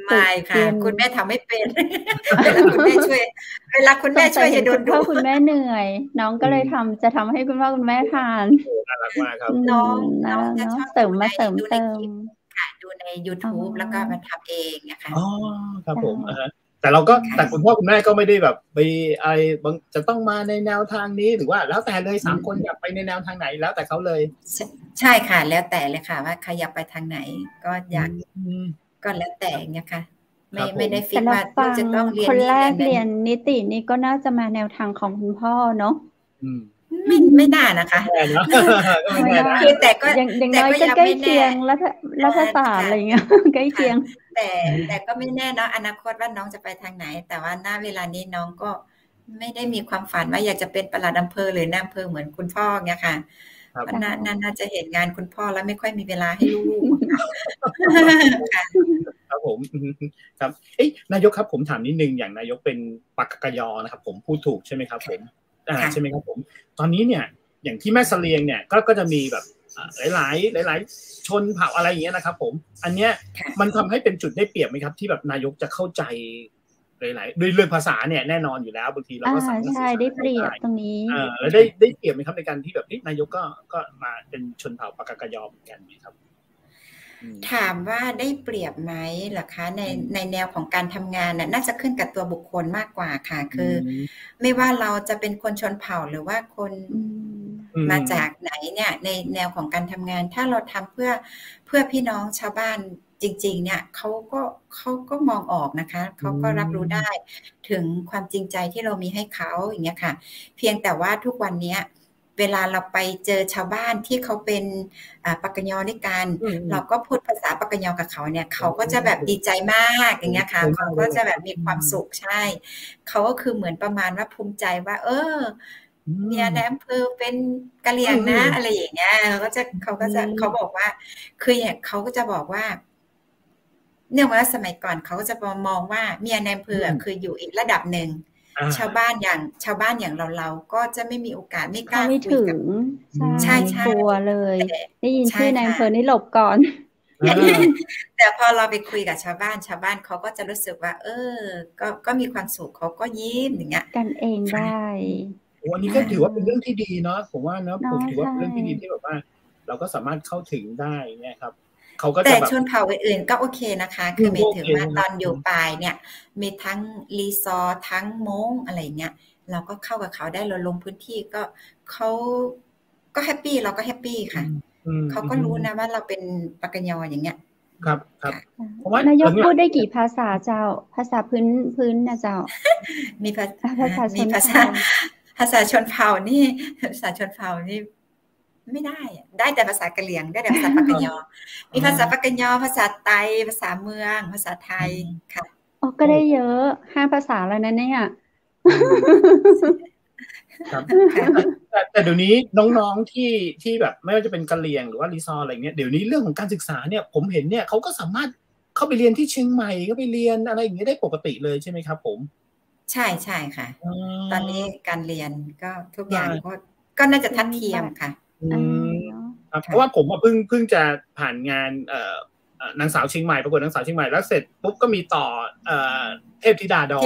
ไม่ค่ะ คุณแม่ทำไม่เป็น เวลาคุณแม่ช่วยจะโดนดุ
พ่อคุณแม่เหนื่อย น้องก็เลยจะทำให้คุณพ่อคุณแม่ทาน
น่ารักมากครับ
น้องจะชอบ
เติม
ดูในคลิป
ม
ค่ะ ดูในยูทูบแล้วก็มาทำเองอะค่ะ
อ๋อ ครับผม แต่คุณพ่อคุณแม่ก็ไม่ได้แบบไปอะไรจะต้องมาในแนวทางนี้หรือว่าแล้วแต่เลย3คนอยากไปในแนวทางไหนแล้วแต่เขาเลย
ใช่ค่ะ แล้วแต่เลยค่ะว่าใครอยากไปทางไหนก็อยากก็แล้วแต่อย่างเงี้ยค่ะ ไม่ได้ฟิกว่าลูกจะต้องเรียน
คนแรกเรียนนิตินี่ก็น่าจะมาแนวทางของคุณพ่อเนาะ
ไม่น่านะคะคือแต่ก็
อย่างน้อยก็ใกล้เคียงรัฐศาสตร์อะไรเงี้ยใกล้เคียง
แต่ก็ไม่แน่เนาะอนาคตว่าน้องจะไปทางไหน แต่ว่าณเวลานี้น้องก็ไม่ได้มีความฝันว่าอยากจะเป็นปลัดอำเภอหรือนายอำเภอเหมือนคุณพ่อเงี้ยค่ะน่าจะเห็นงานคุณพ่อแล้วไม่ค่อยมีเวลาให้ลูก
ครับผมครับนายกครับผมถามนิดนึงอย่างนายกเป็นปากกยนะครับผมพูดถูกใช่ไหมครับผมใช่ไหมครับผมตอนนี้เนี่ยอย่างที่แม่เสลียงเนี่ยก็จะมีแบบหลายชนเผ่าอะไรอย่างเงี้ยนะครับผมอันเนี้ยมันทำให้เป็นจุดได้เปรียบไหมครับที่แบบนายกจะเข้าใจหลายๆด้วยเรื่องภาษาเนี่ยแน่นอนอยู่แล้วบางทีเราก็สามารถ
ใช่ได้เปรียบตรงนี้
แล้วได้เปรียบไหมครับในการที่แบบนายกก็มาเป็นชนเผ่าปากกยเหมือนกันไหมครับ
ถามว่าได้เปรียบไหมล่ะคะในแนวของการทำงานน่าจะขึ้นกับตัวบุคคลมากกว่าค่ะคือไม่ว่าเราจะเป็นคนชนเผ่าหรือว่าคนมาจากไหนเนี่ยในแนวของการทำงานถ้าเราทำเพื่อพี่น้องชาวบ้านจริงๆเนี่ยเขาก็มองออกนะคะเขาก็รับรู้ได้ถึงความจริงใจที่เรามีให้เขาอย่างเงี้ยค่ะเพียงแต่ว่าทุกวันนี้ เวลาเราไปเจอชาวบ้านที่เขาเป็นปากกยอด้วยกันเราก็พูดภาษาปากกยอกับเขาเนี่ยเขาก็จะแบบดีใจมากอย่างเงี้ยค่ะเขาก็จะแบบมีความสุขใช่เขาก็คือเหมือนประมาณว่าภูมิใจว่าเมียในอำเภอเป็นกะเหรี่ยงนะอะไรอย่างเงี้ยเขาบอกว่าคือเขาก็จะบอกว่าเนื่องว่าสมัยก่อนเขาก็จะมองว่าเมียในอำเภอคืออยู่อีกระดับหนึ่งชาวบ้านอย่างเราก็จะไม่มีโอกาสไม่กล้าคุยกับ
ใช่กลัวเลยได้ยินชื่อในอำเภอนี่หลบก่อน
แต่พอเราไปคุยกับชาวบ้านเขาก็จะรู้สึกว่าก็มีความสุขเขาก็ยิ้มอย่างเงี้ย
กันเองได้
วันนี้ก็ถือว่าเป็นเรื่องที่ดีเนาะผมว่านะผมถือว่าเป็นเรื่องที่ดีที่แบบว่าเราก็สามารถเข้าถึงได้เนี่ยครับเขาก็
แต่ชนเผ่าอื่นๆก็โอเคนะคะคือหมายถึงว่าตอนอยู่ปลายเนี่ยมีทั้งลีซอร์ทั้งม้งอะไรเงี้ยเราก็เข้ากับเขาได้เราลงพื้นที่ก็เขาก็แฮปปี้เราก็แฮปปี้ค่ะเขาก็รู้นะว่าเราเป็นปากกยออย่างเงี้ย
ครับครับ
นายกพูดได้กี่ภาษาเจ้าภาษาพื้นนะเจ้า
มีภาษาชนเผ่านี่ไม่ได้แต่ภาษากะเหรี่ยงได้แต่ภาษาปากกยอมีภาษาปากกยอภาษาไทยภาษาเมืองภาษาไทยค่ะ
ก็ได้เยอะ5 ภาษาแล้วนะเนี่ย
แต่เดี๋ยวนี้น้องๆที่แบบไม่ว่าจะเป็นกะเหรี่ยงหรือว่ารีซอร์อะไรเงี้ยเดี๋ยวนี้เรื่องของการศึกษาเนี่ยผมเห็นเนี่ยเขาก็สามารถเข้าไปเรียนที่เชียงใหม่ก็ไปเรียนอะไรอย่างเงี้ยได้ปกติเลยใช่ไหมครับผม
ใช่ค่ะตอนนี้การเรียนก็ทุกอย่างก็น่าจะทัดเทียมค่ะ
เพราะว่าผมเพิ่งจะผ่านงานนางสาวเชียงใหม่ประกวดนางสาวเชียงใหม่แล้วเสร็จปุ๊บก็มีต่อเทพธิดาดอย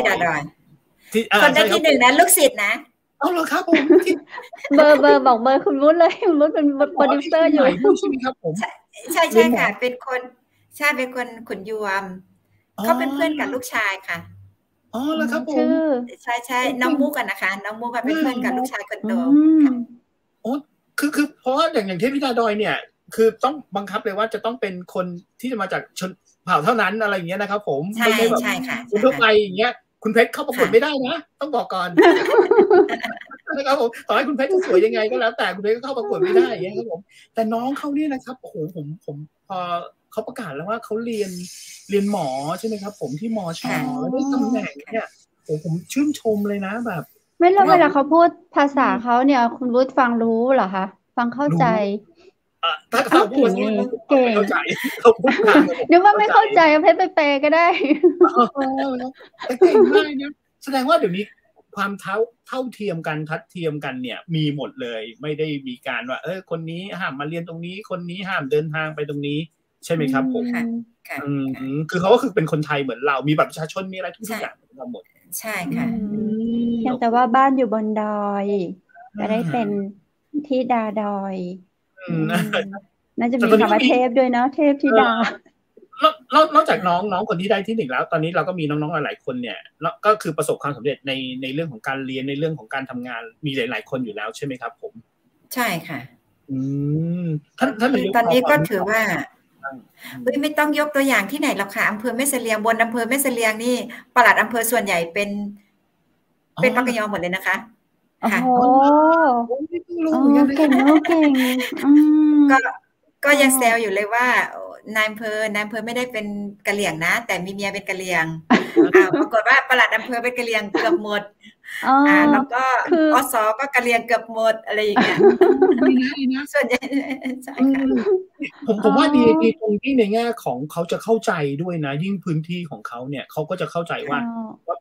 คนได้ที่1นะลูกศิษย์นะ
เอาเหรอครับผม
เบอร์บอกเบอร์คุณวุฒิเลยคุณวุฒิเป็นโปรดิวเซอร์อยู่
ใช่ไหมครับผม
ใช่ค่ะเป็นคนขุนยวมเขาเป็นเพื่อนกับลูกชายค่ะ
อ๋อแล้วครับผม
ใช่น้องมุกกันนะคะน้องมุกเป็นเพื่อนกับลูกชายคนโตค่ะ
โอ้คือเพราะอย่างเทพธิดาดอยเนี่ยคือต้องบังคับเลยว่าจะต้องเป็นคนที่จะมาจากชนเผ่าเท่านั้นอะไรอย่างเงี้ยนะครับผม
ไม่ใช่แบบ
คุณทั่วไปอย่างเงี้ยคุณเพชรเข้าประกวดไม่ได้นะต้องบอกก่อนนะครับผมต่อให้คุณเพชรจะสวยยังไงก็แล้วแต่คุณเพชรก็เข้าประกวดไม่ได้อย่างเงี้ยครับผมแต่น้องเขาเนี่ยนะครับโอ้โหผมพอเขาประกาศแล้วว่าเขาเรียนหมอใช่ไหมครับผมที่มช.แล้วได้ตำแหน่งเนี่ยผมชื่นชมเลยนะแบบ
ไม่แล้วเวลาเขาพูดภาษาเขาเนี่ยคุณวุฒิฟังรู้เหรอคะฟังเข้าใจ
ถ้าเขาพูด
เก่ง
เข้าใจเขาพูด
เดี๋ยวว่าไม่เข้าใจเพชรไปแปลก็ได้
แต่เก่งมากนะแสดงว่าเดี๋ยวนี้ความเท่าเทียมกันทัดเทียมกันเนี่ยมีหมดเลยไม่ได้มีการว่าคนนี้ห้ามมาเรียนตรงนี้คนนี้ห้ามเดินทางไปตรงนี้ใช่ไหมครับผมคือเขาก็คือเป็นคนไทยเหมือนเรามีบัตรประชาชนมีอะไรทุกอย่างเราหมด
ใช่ค่ะ
แต่ว่าบ้านอยู่บนดอยจะได้เป็นที่ดาดอยน่าจะมีคำว่าเทพด้วยเนาะเทพธิด
านอกจากน้องคนที่ได้ที่1แล้วตอนนี้เราก็มีน้องๆหลายๆคนเนี่ยก็คือประสบความสำเร็จในเรื่องของการเรียนในเรื่องของการทำงานมีหลายๆคนอยู่แล้วใช่ไหมครับผม
ใช่ค่ะ
ท่าน
ตอนนี้ก็ถือว่าไม่ต้องยกตัวอย่างที่ไหนหรอกค่ะอำเภอแม่เสลียงบนอำเภอแม่เสลียงนี่ปลัดอำเภอส่วนใหญ่เป็นปากกยอหมดเลยนะคะ
ค่ะเก่ง
ก็ยังแซวอยู่เลยว่านายอำเภอไม่ได้เป็นกะเหรี่ยงนะแต่มีเมียเป็นกะเหรี่ยงปรากฏว่าปลัดอำเภอเป็นกะเหรี่ยงเกือบหมดแล้วก็อสก็กะเหรี่ยงเกือบหมดอะไรอย่างเงี้ยส่วนใหญ่ใช่ค่ะ
ผมว่าดีตรงที่ในแง่ของเขาจะเข้าใจด้วยนะยิ่งพื้นที่ของเขาเนี่ยเขาก็จะเข้าใจว่า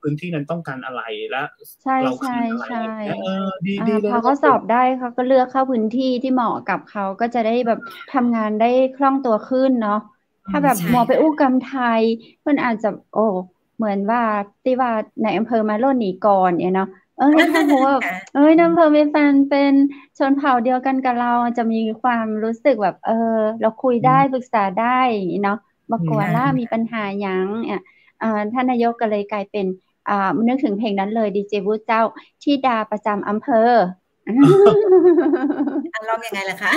พื้นที่นั้นต้องการอะไรและเราคืออะไรดีเลย
พอเขาสอบได้เขาก็เลือกเข้าพื้นที่ที่เหมาะกับเขาก็จะได้แบบทำงานได้คล่องตัวขึ้นเนาะถ้าแบบมองไปอู้กำไทยมันอาจจะเหมือนว่าที่ว่าในอำเภอมาโล่นหนีก่อนเนี่ยเนาะถ้าหัวในอำเภอมีแฟนเป็นชนเผ่าเดียวกันกับเราจะมีความรู้สึกแบบเราคุยได้ปรึกษาได้เนาะบางคนล่ามีปัญหาอย่างท่านนายกก็เลยกลายเป็นนึกถึงเพลงนั้นเลยดีเจวูดเจ้าที่ดาประจำอำเภอ
ร้องยังไงล่ะคะ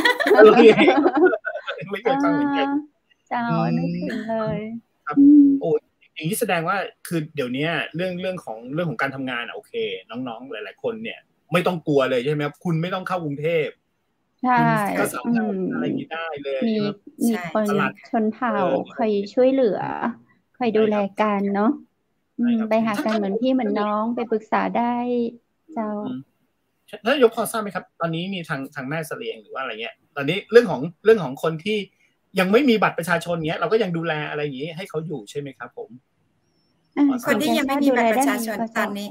ไม่เคยฟังเหมือนกัน
เจ้านึกถึงเลย
ครับโอ้อย่างนี้แสดงว่าคือเดี๋ยวนี้เรื่องของการทำงานโอเคน้องๆหลายๆคนเนี่ย ไม่ต้องกลัวเลยใช่ไหมครับคุณไม่ต้องเข้ากรุงเทพ
ใช่
ก็สามารถอะไรนี้ได้เลย
มีคนชนเผ่าคอยช่วยเหลือคอยดูแลกันเนาะไปหากันเหมือนพี่เหมือนน้องไปปรึกษาได้เจ้า
ถ้ายกพอทราบไหมครับตอนนี้มีทางแม่เสลียงหรือว่าอะไรเงี้ยตอนนี้เรื่องของคนที่ยังไม่มีบัตรประชาชนเงี้ยเราก็ยังดูแลอะไรอย่างนี้ให้เขาอยู่ใช่ไหมครับผม
คนที่ยังไม่มีบัตรประชาชนตอนนี้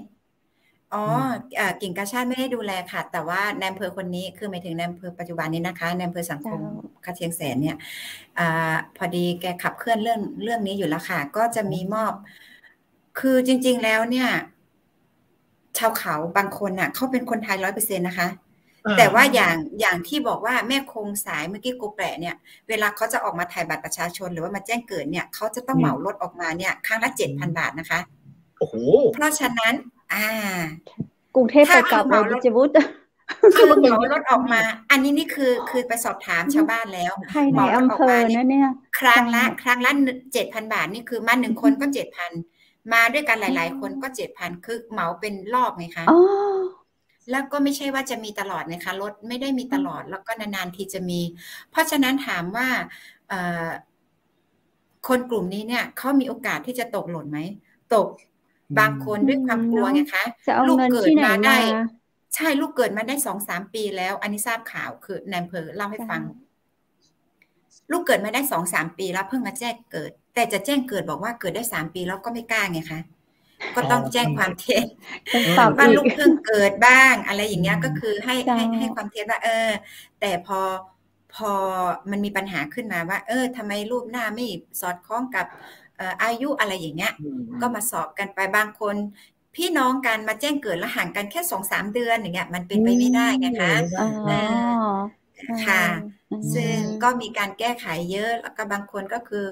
กิ่งกาชาติไม่ได้ดูแลค่ะแต่ว่าในอำเภอคนนี้คือหมายถึงในอำเภอปัจจุบันนี้นะคะในอำเภอสังคมคเชียงแสนเนี่ยพอดีแกขับเคลื่อนเรื่องนี้อยู่แล้วค่ะก็จะมีมอบคือจริงๆแล้วเนี่ยชาวเขาบางคนน่ะเขาเป็นคนไทย 100% นะคะแต่ว่าอย่างที่บอกว่าแม่คงสายเมื่อกี้กูแปะเนี่ยเวลาเขาจะออกมาถ่ายบัตรประชาชนหรือว่ามาแจ้งเกิดเนี่ยเขาจะต้องเหมารถออกมาเนี่ยครั้งละ 7,000 บาทนะคะ
โอ้โห
เพราะฉะนั้น
กรุงเทพไปกลับเลยดิจิบุต
คือเหมารถออกมาอันนี้นี่คือไปสอบถามชาวบ้านแล้ว
เหมาอำเภอนะเนี่ย
ครั้งละ 7,000 บาทนี่คือมา1คนก็ 7,000 มาด้วยกันหลายๆคนก็ 7,000 คือเหมาเป็นรอบไงคะแล้วก็ไม่ใช่ว่าจะมีตลอดนะคะรถไม่ได้มีตลอดแล้วก็นานๆทีจะมีเพราะฉะนั้นถามว่าคนกลุ่มนี้เนี่ยเขามีโอกาสที่จะตกหล่นไหมตกบางคนด้วยความกลัวไงคะ
ลูกเกิดมาได้
ใช่ลูกเกิดมาได้ 2-3 ปีแล้วอันนี้ทราบข่าวคือในอำเภอเล่าให้ฟังลูกเกิดมาได้ 2-3 ปีแล้วเพิ่งมาแจ้งเกิดแต่จะแจ้งเกิดบอกว่าเกิดได้3 ปีแล้วก็ไม่กล้าไงคะก็ต้องแจ้งความเท็จว่าลูกเพิ่งเกิดบ้างอะไรอย่างเงี้ยก็คือให้ความเท็จว่าแต่พอมันมีปัญหาขึ้นมาว่าทำไมรูปหน้าไม่สอดคล้องกับอายุอะไรอย่างเงี้ยก็มาสอบกันไปบางคนพี่น้องกันมาแจ้งเกิดแล้วห่างกันแค่ 2-3 เดือนอย่างเงี้ยมันเป็นไปไม่ได้ไงคะค่ะซึ่งก็มีการแก้ไขเยอะแล้วก็บางคนก็คือ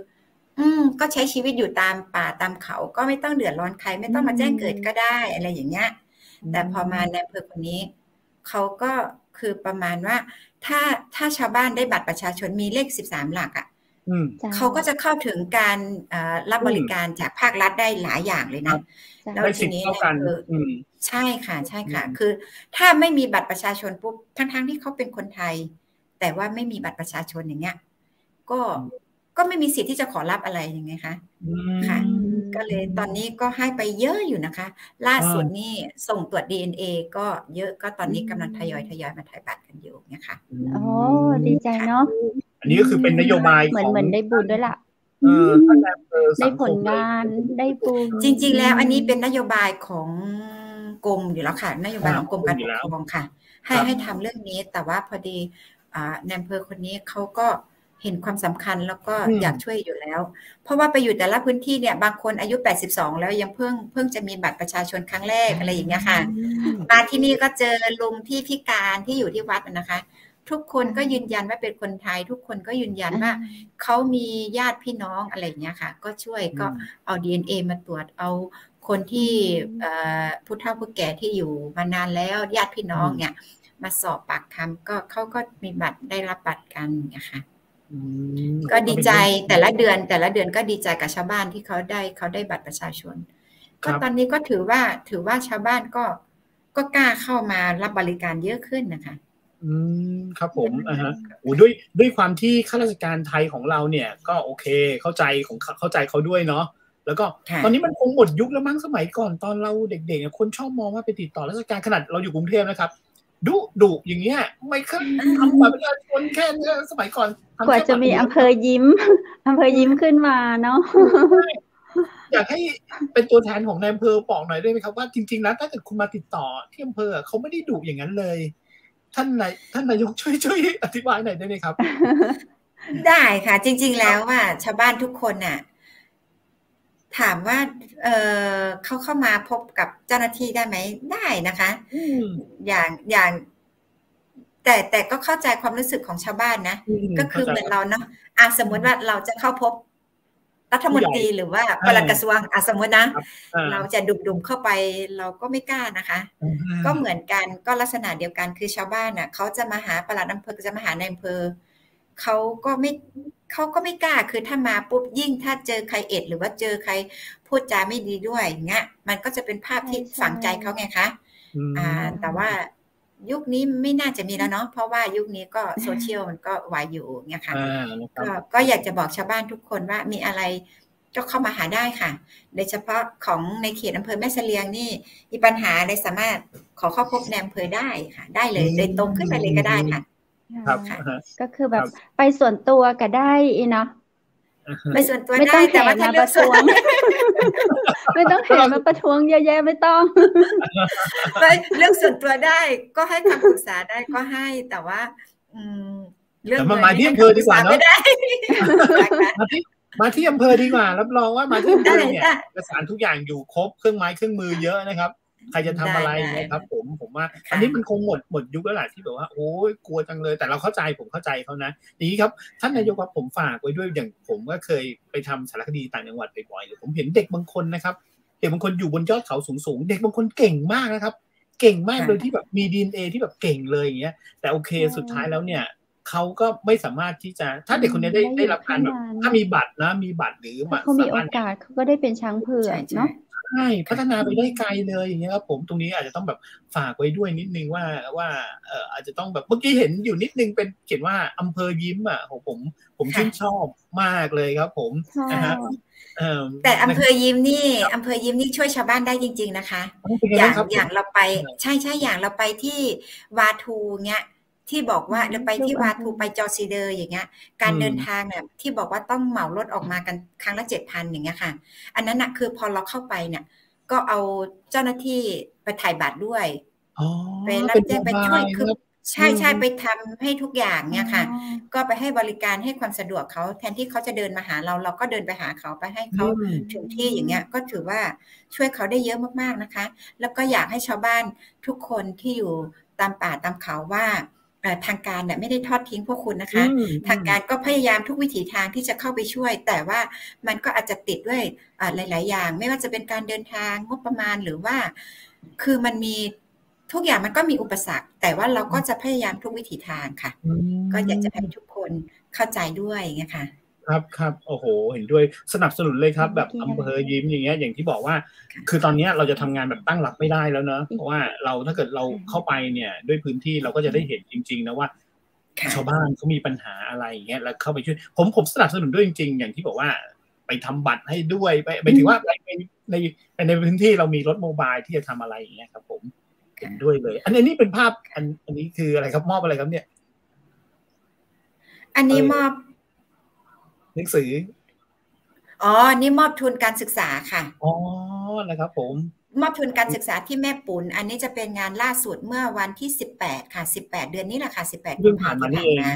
ก็ใช้ชีวิตอยู่ตามป่าตามเขาก็ไม่ต้องเดือดร้อนใครไม่ต้องมาแจ้งเกิดก็ได้อะไรอย่างเงี้ยแต่พอมาในอำเภอคนนี้เขาก็คือประมาณว่าถ้าชาวบ้านได้บัตรประชาชนมีเลข13 หลักอ่ะเขาก็จะเข้าถึงการรับบริการจากภาครัฐได้หลายอย่างเลยนะแล้วทีนี้ใช่ค่ะใช่ค่ะคือถ้าไม่มีบัตรประชาชนปุ๊บทั้งที่เขาเป็นคนไทยแต่ว่าไม่มีบัตรประชาชนอย่างเงี้ยก็ไม่มีสิทธิ์ที่จะขอรับอะไรยังไงคะค่ะก็เลยตอนนี้ก็ให้ไปเยอะอยู่นะคะล่าสุดนี่ส่งตรวจ DNA ก็เยอะก็ตอนนี้กำลังทยอยมาถ่ายบัตรกันอยู่นะคะ
โอ้ดีใจเนาะ
อันนี้ก็คือเป็นนโยบาย
เหมือนได้บุญด้วยล่ะได้ผลงานได้บุญ
จริงๆแล้วอันนี้เป็นนโยบายของกรมอยู่แล้วค่ะนโยบายของกรมการปกครองค่ะให้ทำเรื่องนี้แต่ว่าพอดีในอำเภอคนนี้เขาก็เห็นความสำคัญแล้วก็อยากช่วยอยู่แล้วเพราะว่าไปอยู่แต่ละพื้นที่เนี่ยบางคนอายุ82แล้วยังเพิ่งจะมีบัตรประชาชนครั้งแรกอะไรอย่างเงี้ยค่ะมาที่นี่ก็เจอลุงที่พิการที่อยู่ที่วัดนะคะทุกคนก็ยืนยันว่าเป็นคนไทยทุกคนก็ยืนยันว่าเขามีญาติพี่น้องอะไรอย่างเงี้ยค่ะก็ช่วยก็เอา DNA มาตรวจเอาคนที่ผู้เฒ่าผู้แก่ที่อยู่มานานแล้วญาติพี่น้องเนี่ยมาสอบปากคำก็เขาก็มีบัตรได้รับบัตรกันนะคะก็ดีใจแต่ละเดือนก็ดีใจกับชาวบ้านที่เขาได้บัตรประชาชนก็ตอนนี้ก็ถือว่าชาวบ้านก็กล้าเข้ามารับบริการเยอะขึ้นนะคะ
ครับผมด้วยความที่ข้าราชการไทยของเราเนี่ยก็โอเคเข้าใจเขาด้วยเนาะแล้วก็ตอนนี้มันคงหมดยุคแล้วมั้งสมัยก่อนตอนเราเด็กๆคนชอบมองว่าไปติดต่อราชการขนาดเราอยู่กรุงเทพนะครับดุอย่างเงี้ยไม่เคยทำบัตรประชาชนแค่นี้สมัยก่อน
กว่าจะมีอำเภอยิ้มขึ้นมาเนาะ
อยากให้เป็นตัวแทนของนายอำเภอบอกหน่อยได้ไหมครับว่าจริงๆแล้วถ้าเกิดคุณมาติดต่อที่อำเภอเขาไม่ได้ดุอย่างนั้นเลยท่านนายกช่วยอธิบายหน่อยได้ไหมครับ
ได้ค่ะจริงๆแล้วว่าชาวบ้านทุกคนน่ะถามว่าเขาเข้ามาพบกับเจ้าหน้าที่ได้ไหมได้นะคะอย่างแต่ก็เข้าใจความรู้สึกของชาวบ้านนะก็คือเหมือนเราเนาะสมมติว่าเราจะเข้าพบรัฐมนตรีหรือว่าปลัดกระทรวงสมมตินะเราจะดุมเข้าไปเราก็ไม่กล้านะคะก็เหมือนกันก็ลักษณะเดียวกันคือชาวบ้านน่ะเขาจะมาหาปลัดอำเภอจะมาหานายอำเภอเขาก็ไม่กล้าคือถ้ามาปุ๊บยิ่งถ้าเจอใครหรือว่าเจอใครพูดจาไม่ดีด้วยอย่างเงี้ยมันก็จะเป็นภาพที่ฝังใจเขาไงคะแต่ว่า ยุคนี้ไม่น่าจะมีแล้วเนาะเพราะว่ายุคนี้ก็โซเชียลมันก็ไวอยู่เนี่ยค่ะก็อยากจะบอกชาวบ้านทุกคนว่ามีอะไรก็เข้ามาหาได้ค่ะโดยเฉพาะของในเขตอำเภอแม่เสลียงนี่มีปัญหาอะไรสามารถขอเข้าพบในอำเภอได้ค่ะได้เลยโดยตรงขึ้นไปเลยก็ได้ค่ะ
ครับก็คือแบบไปส่วนตัวก็ได้เนาะ
ไปส่วนตัวได้แต่ว่าถ้าเลือกส่วน
ไม่ต้องแห่มาประท้วงเยอะแยะไม่ต้อง
เรื่องส่วนตัวได้ก็ให้คำปรึกษาได้ก็ให้แต่ว่า
เรื่องมาที่อำเภอดีกว่าเนาะมาที่อำเภอดีกว่ารับรองว่ามาที่อำเภอเนี่ยเอกสารทุกอย่างอยู่ครบเครื่องไม้เครื่องมือเยอะนะครับใครจะทำอะไรนะครับผมว่าอันนี้มันคงหมดยุคแล้วแหละที่แบบว่าโอ้ยกลัวจังเลยแต่เราเข้าใจผมเข้าใจเขานะอย่างนี้ครับท่านนายกครับผมฝากไว้ด้วยอย่างผมก็เคยไปทำสารคดีต่างจังหวัดบ่อยๆผมเห็นเด็กบางคนนะครับเด็กบางคนอยู่บนยอดเขาสูงๆเด็กบางคนเก่งมากนะครับเก่งมากเลยที่แบบมี DNA ที่แบบเก่งเลยอย่างเงี้ยแต่โอเคสุดท้ายแล้วเนี่ยเขาก็ไม่สามารถที่จะถ้าเด็กคนนี้ได้รับการแบบถ้ามีบัตรนะมีบัตรหรือ
เขามีโอกาสเขาก็ได้เป็นช้างเผือกเนาะ
ใช่พัฒนาไปได้ไกลเลยอย่างเงี้ยครับผมตรงนี้อาจจะต้องแบบฝากไว้ด้วยนิดนึงว่าอาจจะต้องแบบเมื่อกี้เห็นอยู่นิดนึงเป็นเขียนว่าอำเภอยิ้มอ่ะของผมชื่นชอบมากเลยครับผมนะฮะ
แต่อำเภอยิ้มนี่ช่วยชาวบ้านได้จริงๆนะคะอย่างเราไปใช่อย่างเราไปที่วาทูเงี้ยที่บอกว่าเราไปที่วาทูไปจอซีเดอร์อย่างเงี้ยการเดินทางเนี่ยที่บอกว่าต้องเหมารถออกมากันครั้งละ 7,000 อย่างเงี้ยค่ะอันนั้นนะคือพอเราเข้าไปเนี่ยก็เอาเจ้าหน้าที่ไปถ่ายบัตรด้วยไปรับแจ้งไปช่วยคือใช่ไปทำให้ทุกอย่างเนี่ยค่ะก็ไปให้บริการให้ความสะดวกเขาแทนที่เขาจะเดินมาหาเราก็เดินไปหาเขาไปให้เขาถึงที่อย่างเงี้ยก็ถือว่าช่วยเขาได้เยอะมากๆนะคะแล้วก็อยากให้ชาวบ้านทุกคนที่อยู่ตามป่าตามเขาว่าทางการเนี่ยไม่ได้ทอดทิ้งพวกคุณนะคะทางการก็พยายามทุกวิถีทางที่จะเข้าไปช่วยแต่ว่ามันก็อาจจะติดด้วยหลายๆอย่างไม่ว่าจะเป็นการเดินทางงบประมาณหรือว่าคือมันมีทุกอย่างมันก็มีอุปสรรคแต่ว่าเราก็จะพยายามทุกวิถีทางค่ะก็อยากจะให้ทุกคนเข้าใจด้วยไงค่ะ
ครับโอ้โหเห็นด้วยสนับสนุนเลยครับแบบอำเภอยิ้มอย่างเงี้ยอย่างที่บอกว่าคือตอนนี้เราจะทำงานแบบตั้งรับไม่ได้แล้วเนอะเพราะว่าเราถ้าเกิดเราเข้าไปเนี่ยด้วยพื้นที่เราก็จะได้เห็นจริงๆนะว่าชาวบ้านเขามีปัญหาอะไรอย่างเงี้ยแล้วเข้าไปช่วยผมสนับสนุนด้วยจริงๆอย่างที่บอกว่าไปทำบัตรให้ด้วยไปถึงว่าในพื้นที่เรามีรถโมบายที่จะทำอะไรอย่างเงี้ยครับผมเห็นด้วยเลยอันนี้เป็นภาพอันนี้คืออะไรครับมอบอะไรครับเนี่ย
อันนี้มอบ
หนังสือ
นี่มอบทุนการศึกษาค่ะ
นะครับผม
มอบทุนการศึกษาที่แม่ปุ๋นอันนี้จะเป็นงานล่าสุดเมื่อวันที่18ค่ะ18เดือนนี้แหละค่ะ18กุมภาพันธ์ที่ผ่านมา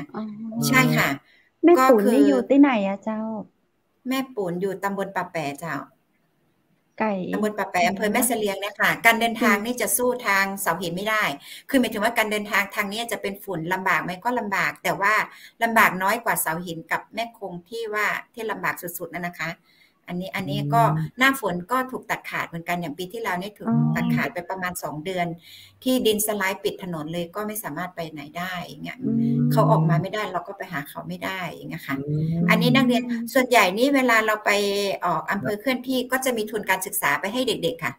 ใช่ค่ะ
แม่ปุ๋นนี่อยู่ที่ไหนอะเจ้า
แม่ปุ๋นอยู่ตำบลป่าแปะเจ้า
ไก่
ตำบลป่าแปะอำเภอแม่เสลียงเนี่ยค่ะการเดินทางนี่จะสู้ทางเสาหินไม่ได้คือหมายถึงว่าการเดินทางทางนี้จะเป็นฝุ่นลำบากไหมก็ลำบากแต่ว่าลำบากน้อยกว่าเสาหินกับแม่คงที่ลำบากสุดๆนะคะอันนี้ก็หน้าฝนก็ถูกตัดขาดเหมือนกันอย่างปีที่แล้วนี่ถูกตัดขาดไปประมาณ2 เดือนที่ดินสไลด์ปิดถนนเลยก็ไม่สามารถไปไหนได้อย่างเงี้ยเขาออกมาไม่ได้เราก็ไปหาเขาไม่ได้อย่างเงี้ยค่ะอันนี้นักเรียนส่วนใหญ่นี่เวลาเราไปออกอำเภอเคลื่อนที่ก็จะมีทุนการศึกษาไปให้เด็กๆค่ะ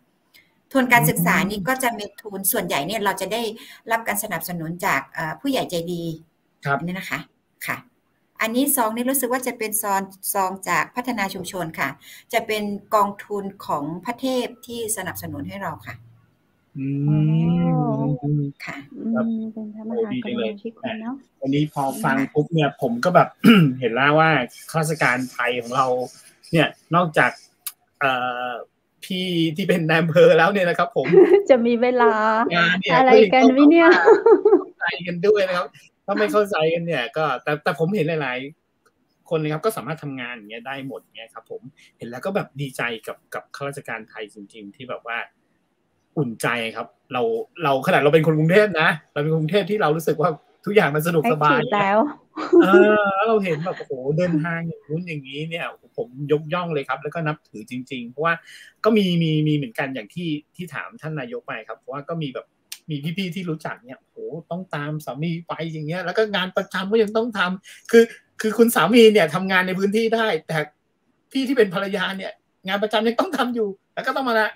ทุนการศึกษานี่ก็จะมีทุนส่วนใหญ่เนี่ยเราจะได้รับการสนับสนุนจากผู้ใหญ่ใจดีนี่นะคะค่ะอันนี้ซองนี่รู้สึกว่าจะเป็นซองจากพัฒนาชุมชนค่ะจะเป็นกองทุนของพระเทพที่สนับสนุนให้เราค่ะ
ค่ะเป็นพระมหากรุณาธิคุณเนาะ
วันนี้พอฟังปุ๊บเนี่ยผมก็แบบ เห็นแล้วว่าข้าราชการไทยของเราเนี่ยนอกจากพี่ที่เป็นนายอำเภอแล้วเนี่ยนะครับผม
จะมีเวลาอะไรกันวิเนี่ย
ใจกันด้วยนะครับถ้าไม่เข้าใจกันเนี่ยก็แต่ผมเห็นหลายๆคนนะครับก็สามารถทำงานอย่างเงี้ยได้หมดเงี้ยครับผมเห็นแล้วก็แบบดีใจกับข้าราชการไทยจริงๆที่แบบว่าอุ่นใจครับเราขนาดเราเป็นคนกรุงเทพนะเราเป็นคนกรุงเทพที่เรารู้สึกว่าทุกอย่างมันสะดวกสบาย
แล้ว
เราเห็นแบบโอ้โหเดินทางอย่างนู้นอย่างนี้เนี่ยผมยกย่องเลยครับแล้วก็นับถือจริงๆเพราะว่าก็มีเหมือนกันอย่างที่ถามท่านนายกไปครับเพราะว่าก็มีแบบมีพี่ๆที่รู้จักเนี่ยโหต้องตามสามีไปอย่างเงี้ยแล้วก็งานประจำก็ยังต้องทำคือคุณสามีเนี่ยทำงานในพื้นที่ได้แต่พี่ที่เป็นภรรยาเนี่ยงานประจำยังต้องทำอยู่แล้วก็ต้องมาละ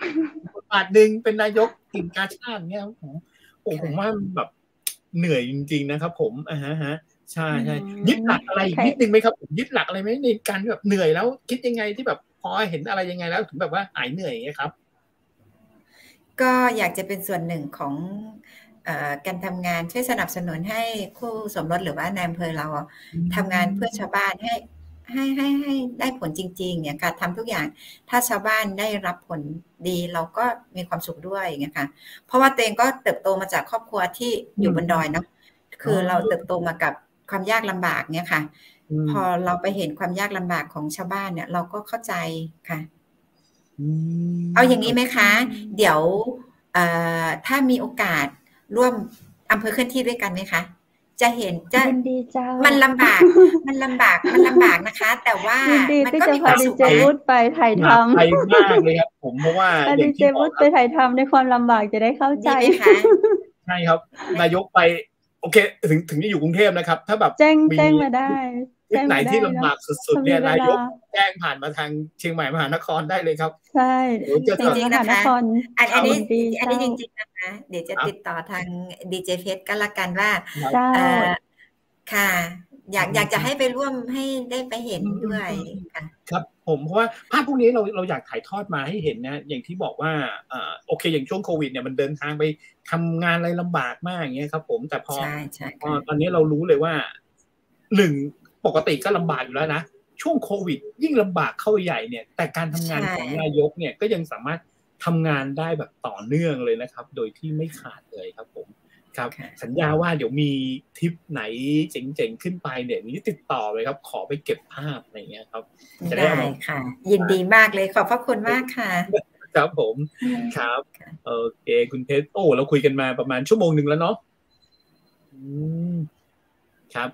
บทบาทนึงเป็นนายกกิ่งกาชาติเนี่ยผมว่าแบบ เหนื่อยจริงๆนะครับผมฮะใช่ยึดหลักอะไรอีกนิดนึงไหมครับผมยึดหลักอะไรไหมในการแบบเหนื่อยแล้วคิดยังไงที่แบบพอเห็นอะไรยังไงแล้วถึงแบบว่าหายเหนื่อยอย่างเงี้ยครับ
ก็อยากจะเป็นส่วนหนึ่งของการทำงานช่วยสนับสนุนให้คู่สมรสหรือว่านายอำเภอเราทำงานเพื่อชาวบ้านให้ได้ผลจริงๆเนี่ยค่ะทำทุกอย่างถ้าชาวบ้านได้รับผลดีเราก็มีความสุขด้วยอย่างเงี้ยค่ะเพราะว่าตัวเองก็เติบโตมาจากครอบครัวที่อยู่บนดอยเนาะคือเราเติบโตมากับความยากลำบากเนี่ยค่ะพอเราไปเห็นความยากลำบากของชาวบ้านเนี่ยเราก็เข้าใจค่ะเอาอย่างนี้ไหมคะเดี๋ยวถ้ามีโอกาสร่วมอำเภอเคลื่อนที่ด้วยกันไหมคะจะเห็นมันลำบากนะคะ แต่ว่ามันก็มีความสุข
ดีเจวุฒิไปถ่ายทำ
ไปมากเลยครับผมเพราะว่า
ดีเจวุฒิไปถ่ายทำในความลำบากจะได้เข้าใจ
ใช่ครับนายกไปโอเคถึงจะอยู่กรุงเทพนะครับถ้าแบบ
แจ้งมาได้
ที่ไหนที่ลำบากสุดๆเนี่ยนายกแจ้งผ่านมาทางเชียงใหม่มหานครได้เลยครับ
ใช่
จริงๆนะคะอันนี้จริงๆนะคะเดี๋ยวจะติดต่อทางดีเจเพชรก็แล้วกันว่าค่ะอยากจะให้ไปร่วมให้ได้ไปเห็นด้วยค่ะ
ครับผมเพราะว่าภาพพวกนี้เราอยากถ่ายทอดมาให้เห็นนะอย่างที่บอกว่าโอเคอย่างช่วงโควิดเนี่ยมันเดินทางไปทำงานอะไรลำบากมากอย่างเงี้ยครับผมแต่พอตอนนี้เรารู้เลยว่า1ปกติก็ลำบากอยู่แล้วนะช่วงโควิดยิ่งลำบากเข้าใหญ่เนี่ยแต่การทำงานของนายกเนี่ยก็ยังสามารถทำงานได้แบบต่อเนื่องเลยนะครับโดยที่ไม่ขาดเลยครับผมครับสัญญาว่าเดี๋ยวมีทริปไหนเจ๋งๆขึ้นไปเนี่ยนี้ติดต่อเลยครับขอไปเก็บภาพอะไรเงี้ยครับ
ได้ค่ะยินดีมากเลยขอบพระคุณมากค่ะ
ครับผมครับโอเคคุณเพชรเราคุยกันมาประมาณชั่วโมงนึงแล้วเนาะครับ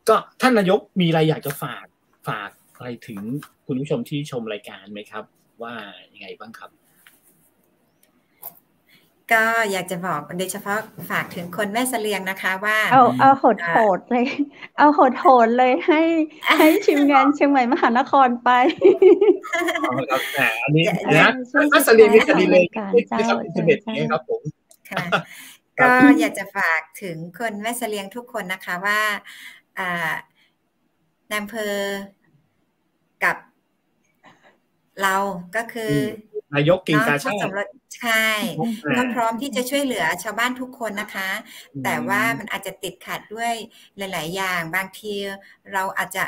ก็ท่านนายกมีอะไรอยากจะฝากอะไรถึงคุณผู้ชมที่ชมรายการไหมครับว่ายังไงบ้างครับ
ก็อยากจะบอกโดยเฉพาะฝากถึงคนแม่เสลียงนะคะว่า
เอาโหดเลยเอาโหดเลยให้ทีมงานเชียงใหม่มหานครไป
ครับอันนี้นะแม่เสลียงมีคดีเลยนะครับอินเทอร์เน็ตนี้ครับผม
ค่ะก็อยากจะฝากถึงคนแม่เสลียงทุกคนนะคะว่าในอำเภอกับเราก็คือน
ายกกิ่งกาชาติ
ใช่ก็พร้อมที่จะช่วยเหลือชาวบ้านทุกคนนะคะแต่ว่ามันอาจจะติดขัดด้วยหลายๆอย่างบางทีเราอาจจะ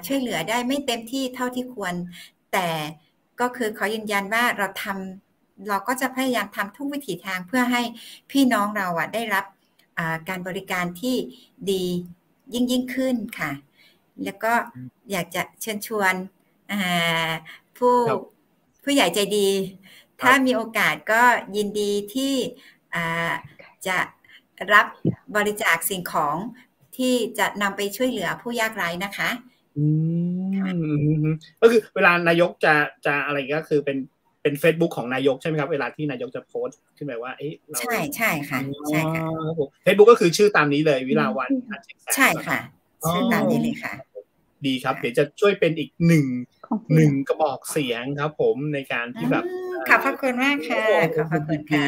ช่วยเหลือได้ไม่เต็มที่เท่าที่ควรแต่ก็คือขอยืนยันว่าเราก็จะพยายามทำทุกวิถีทางเพื่อให้พี่น้องเราได้รับการบริการที่ดียิ่งขึ้นค่ะแล้วก็อยากจะเชิญชวนผู้ใหญ่ใจดีถ้ามีโอกาสก็ยินดีที่จะรับบริจาคสิ่งของที่จะนำไปช่วยเหลือผู้ยากไร้นะคะ
ก็คือเวลานายกจะอะไรก็คือเป็น Facebook ของนายกใช่ไหมครับเวลาที่นายกจะโพสต์ขึ้นมาว่า
ใช่ค่ะใช่ค่ะ
Facebook ก็คือชื่อตามนี้เลยวิลาวัน
ใช่ค่ะชื่อตามนี้เลยค่ะ
ดีครับเดี๋ยวจะช่วยเป็นอีกหนึ่งกระบอกเสียงครับผมในการที่แบบ
ขอบพระคุณมากค่ะขอบพระคุณค่ะ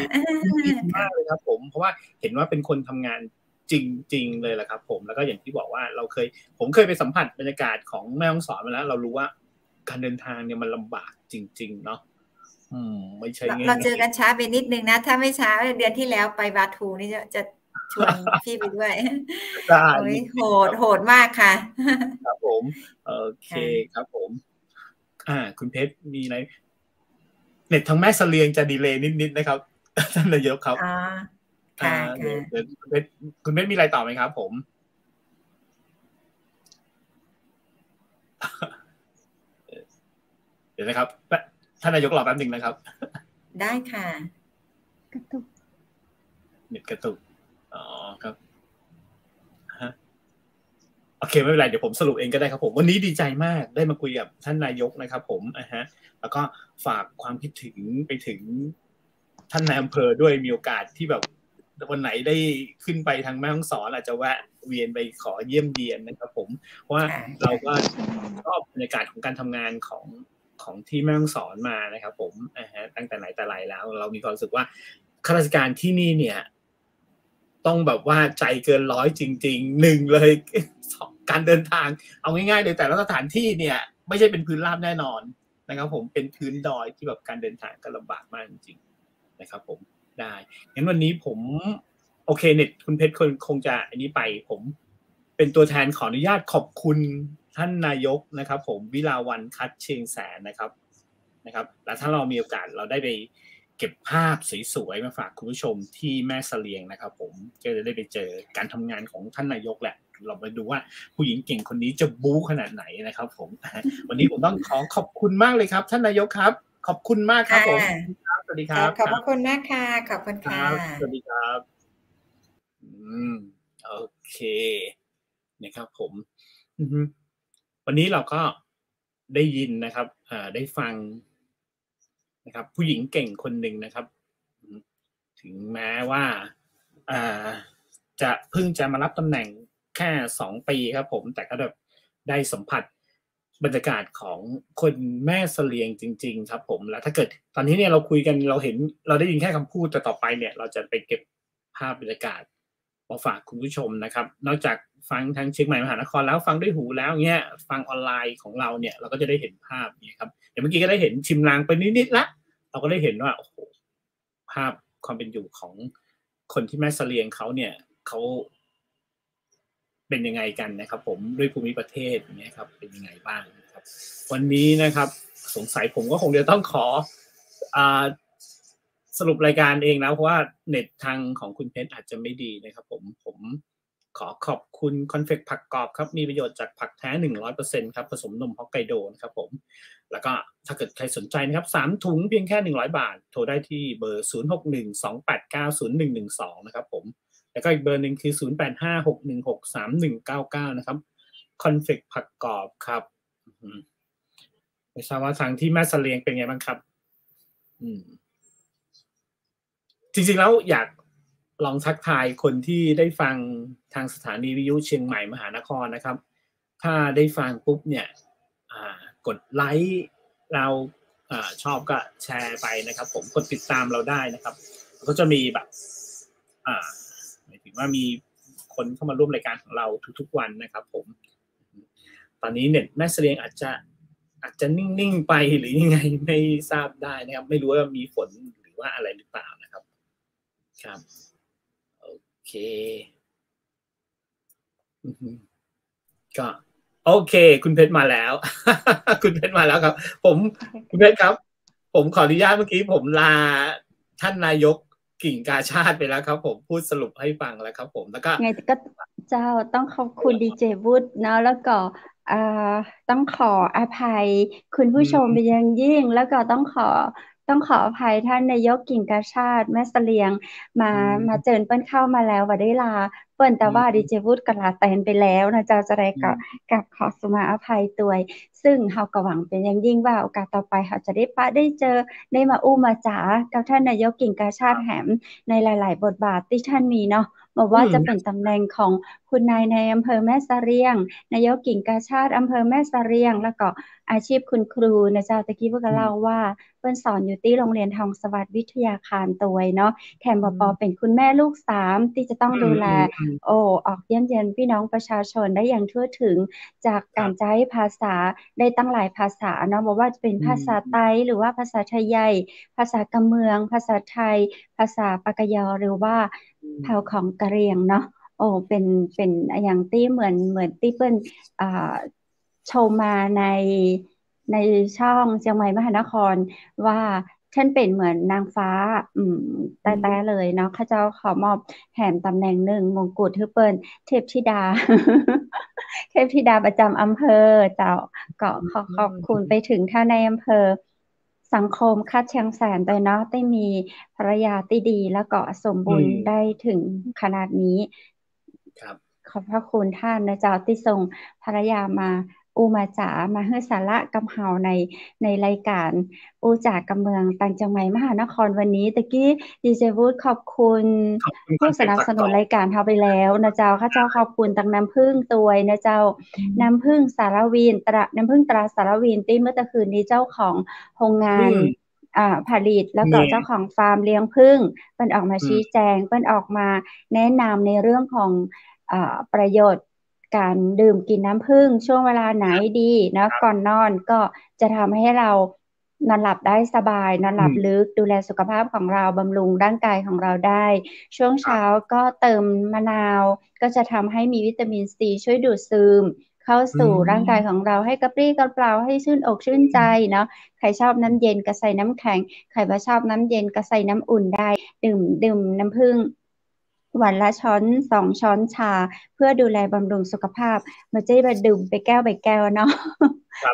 ดีมากเลยครับผมเพราะว่าเห็นว่าเป็นคนทำงานจริงๆเลยแหละครับผมแล้วก็อย่างที่บอกว่าผมเคยไปสัมผัสบรรยากาศของแม่ฮ่องสอนมาแล้วเรารู้ว่าการเดินทางเนี่ยมันลำบากจริงๆเนาะไม่ใช่
เราเจอกันช้าไปนิดนึงนะถ้าไม่ช้าเดือนที่แล้วไปบาทูนี่จะชวนพี่ไปด้วยโหดมากค่ะ
ครับผมโอเคครับผมคุณเพชรมีอะไรเน็ตทางแม่เสลียงจะดีเลย์นิดๆนะครับท่านนายกครับคุณเพชรมีอะไรต่อไหมครับผมเดี๋ยวนะครับท่านนายกรอแป๊บนึงนะครับ
ได้ค่ะ
กระตุก
เน็ตกระตุกครับโอเคไม่เป็นไรเดี๋ยวผมสรุปเองก็ได้ครับผมวันนี้ดีใจมากได้มาคุยกับท่านนายกนะครับผมแล้วก็ฝากความคิดถึงไปถึงท่านนายอำเภอด้วยมีโอกาสที่แบบวันไหนได้ขึ้นไปทางแม่ฮ่องสอนอาจจะแวะเวียนไปขอเยี่ยมเยียนนะครับผมเพราะว่าเราก็ชอบบรรยากาศของการทำงานของที่แม่ฮ่องสอนมานะครับผมตั้งแต่ไหนแต่ไรแล้วเรามีความรู้สึกว่าข้าราชการที่นี่เนี่ย ต้องแบบว่าใจเกินร้อยจริงๆหนึ่งเลยการเดินทางเอาง่ายๆเลยแต่ละสถานที่เนี่ยไม่ใช่เป็นพื้นราบแน่นอนนะครับผมเป็นพื้นดอยที่แบบการเดินทางก็ลำบากมากจริงๆนะครับผมได้งั้นวันนี้ผมโอเคเน็ตคุณเพชรคงจะอันนี้ไปผมเป็นตัวแทนขออนุญาตขอบคุณท่านนายกนะครับผมวิลาวัลย์คัดเชียงแสนนะครับและถ้าเรามีโอกาสเราได้ไปเก็บภาพสวยๆมาฝากคุณผู้ชมที่แม่เสลียงนะครับผมก็จะได้ไปเจอการทำงานของท่านนายกแหละเราไปดูว่าผู้หญิงเก่งคนนี้จะบู๊ขนาดไหนนะครับผมวันนี้ผมต้องขอบคุณมากเลยครับท่านนายกครับขอบคุณมากครับผมสวัสดีครับ
ขอบพระคุณมากค่ะขอบคุณค่ะ
สวัสดีครับโอเคนะครับผมวันนี้เราก็ได้ยินนะครับได้ฟังนะครับผู้หญิงเก่งคนหนึ่งนะครับถึงแม้ว่าจะเพิ่งจะมารับตำแหน่งแค่2 ปีครับผมแต่ก็แบบได้สัมผัสบรรยากาศของคนแม่เสลียงจริงๆครับผมแล้วถ้าเกิดตอนนี้เนี่ยเราคุยกันเราเห็นเราได้ยินแค่คำพูดแต่ต่อไปเนี่ยเราจะไปเก็บภาพบรรยากาศมาฝากคุณผู้ชมนะครับนอกจากฟังทางเชียงใหม่มหานครแล้วฟังด้วยหูแล้วเนี่ยฟังออนไลน์ของเราเนี่ยเราก็จะได้เห็นภาพนี้ครับเดี๋ยวเมื่อกี้ก็ได้เห็นชิมลางไปนิดๆละเราก็ได้เห็นว่าโอ้โหภาพความเป็นอยู่ของคนที่แม่เสลียงเขาเนี่ยเขาเป็นยังไงกันนะครับผมด้วยภูมิประเทศเนี่ยครับเป็นยังไงบ้างนะครับวันนี้นะครับสงสัยผมก็คงจะต้องขอสรุปรายการเองแล้วเพราะว่าเน็ตทางของคุณเพชรอาจจะไม่ดีนะครับผมขอขอบคุณคอนเฟกผักกรอบครับมีประโยชน์จากผักแท้ 100% ครับผสมนมฮอกไกโดนะครับผมแล้วก็ถ้าเกิดใครสนใจนะครับ3ถุงเพียงแค่100 บาทโทรได้ที่เบอร์0612890112นะครับผมแล้วก็อีกเบอร์นึงคือ0856163199นะครับคอนเฟกผักกรอบครับไม่ทราบว่าทางที่แม่เสลียงเป็นไงบ้างครับจริงๆแล้วอยากลองทักทายคนที่ได้ฟังทางสถานีวิทยุเชียงใหม่มหานครนะครับถ้าได้ฟังปุ๊บเนี่ยกดไลค์เราชอบก็แชร์ไปนะครับผมกดติดตามเราได้นะครับก็จะมีแบบหมายถึงว่ามีคนเข้ามาร่วมรายการของเราทุกๆวันนะครับผมตอนนี้เน็ตแม่เสลียงอาจจะนิ่งๆไปหรือยังไงไม่ทราบได้นะครับไม่รู้ว่ามีฝนหรือว่าอะไรหรือเปล่านะครับครับโอเคก็โอเคคุณเพชรมาแล้ว คุณเพชรมาแล้วครับคุณเพชรครับผมขออนุญาตเมื่อกี้ผมลาท่านนายกกิ่งกาชาติไปแล้วครับผมพูดสรุปให้ฟังแล้วครับผมแล้วก็
ไงก็เจ้าต้องขอบคุณดีเจวุฒิเนาะแล้วก็ต้องขออภัยคุณผู้ชมเป็นอย่างยิ่งแล้วก็ต้องขออภัยท่านนายกกิ่งกาชาติแม่เสลียงมาเจิญเปิ้นเข้ามาแล้วว่าได้ลาเปิ้นแต่ว่าดีเจวุฒิก็ลาแตนไปแล้วนะเจ้าจะได้กับขอสุมาอภัยตัวยซึ่งเราก็หวังเป็นอย่างยิ่งว่าโอกาสต่อไปเราจะได้เจอได้มาอู้มาจ๋ากับท่านนายกกิ่งกาชาติแหมในหลายๆบทบาทที่ท่านมีเนาะบอกว่าจะเป็นตำแหน่งของคุณนายในอำเภอแม่เสลียงนายกกิ่งกาชาติอำเภอแม่เสลียงแล้วก็อาชีพคุณครูนะเจ้าตะกี้เพิ่นก็เล่าว่าเพิ่นสอนอยู่ที่โรงเรียนทองสวัสดิ์วิทยาคารตัวยเนาะแถมบ่เป็นคุณแม่ลูก3ที่จะต้องดูแลออกเยี่ยมเยียนพี่น้องประชาชนได้อย่างทั่วถึงจากการใช้ภาษาได้ตั้งหลายภาษาเนาะบ่ว่าจะเป็นภาษาไต้หรือว่าภาษาไทยใหญ่ภาษากำเมืองภาษาไทยภาษาปากยอหรือว่าเผ่าของกะเหรี่ยงเนาะเป็นอย่างที่เหมือนที่เปิ้นโชว์มาในช่องเชียงใหม่มหานครว่าท่านเป็นเหมือนนางฟ้าแต่เลยเนาะข้าเจ้าขอมอบแหมตำแหน่งหนึ่งมงกุฎให้เปิ้นเทพธิดา เทพธิดาประจำอำเภอเจ้าก็ขอบคุณไปถึงท่านในอำเภอสังคมคัดเชียงแสนด้วยเนาะได้มีภรรยาที่ดีแล้วก็สมบูรณ์ได้ถึงขนาดนี้ขอบพระคุณท่านนะเจ้าที่ส่งภรรยามาอูมาจ๋ามาให้สาระกับเฮาในรายการอูจากกับเมืองต่างจังหวัดมหานครวันนี้ตะกี้ดีเจวูดขอบคุณผู้สนับสนุนรายการเฮาไปแล้วนะเจ้าข้าเจ้าขอบคุณตังน้ำผึ้งตวยนะเจ้าน้ำผึ้งสารวินน้ำผึ้งตราสารวินที่เมื่อตะคืนนี้เจ้าของโรงงาน ผลิตแล้วก็เจ้าของฟาร์มเลี้ยงผึ้งเปิ้นออกมาชี้แจงเปิ้นออกมาแนะนำในเรื่องของประโยชน์การดื่มกินน้ำผึ้งช่วงเวลาไหนดีนะก่อนนอนก็จะทำให้เรานอนหลับได้สบายนอนหลับลึกดูแลสุขภาพของเราบำรุงร่างกายของเราได้ช่วงเช้าก็เติมมะนาวก็จะทำให้มีวิตามินซีช่วยดูดซึมเข้าสู่ร่างกายของเราให้กระปรี้กระเปร่าให้ชื่นอกชื่นใจเนาะใครชอบน้ำเย็นก็ใส่น้ำแข็งใครไม่ชอบน้ำเย็นก็ใส่น้ำอุ่นได้ดื่มน้ำผึ้งวันละช้อน2ช้อนชาเพื่อดูแลบำรุงสุขภาพไม่ใช่แบบดื่มไปแก้วเนาะ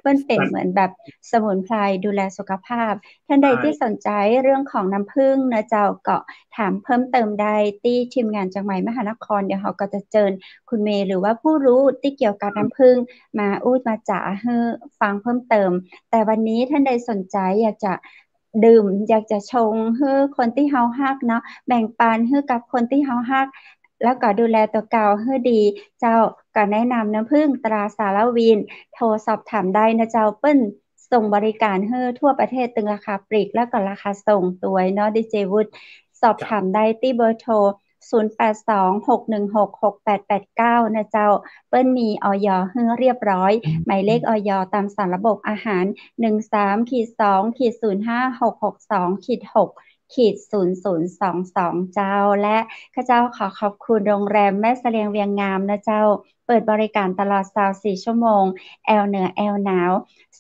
มันเป็นเหมือนแบบสมุนไพรดูแลสุขภาพท่านใดที่สนใจเรื่องของน้ำผึ้งนะเจ้าก็ถามเพิ่มเติมได้ที่ทีมงานจังหวัดมหานครเดี๋ยวเขาก็จะเชิญคุณเมย์หรือว่าผู้รู้ที่เกี่ยวกับน้ำผึ้งมามาจ๋าให้ฟังเพิ่มเติมแต่วันนี้ท่านใดสนใจอยากจะดื่มอยากจะชงให้คนที่เฮาฮักเนาะแบ่งปันให้กับคนที่เฮาฮักแล้วก็ดูแลตัวเก่าให้ดีเจ้าก็แนะนำน้ำผึ้งตราสารวินโทรสอบถามได้นะเจ้าเปิ้นส่งบริการให้ทั่วประเทศตึงราคาปลีกแล้วก็ราคาส่งตัวเนาะดีเจวุฒิสอบถามได้ที่เบอร์โทร0826166889นะเจ้าเปิ้นมีอย.ให้เรียบร้อยหมายเลขอย.ตามสารระบบอาหาร 13-2-05662-6/0022 เจ้าและข้าเจ้าขอบคุณโรงแรมแม่เสลียงเวียงงามนะเจ้าเปิดบริการตลอด24ชั่วโมงแอลเหนือแอลหนาว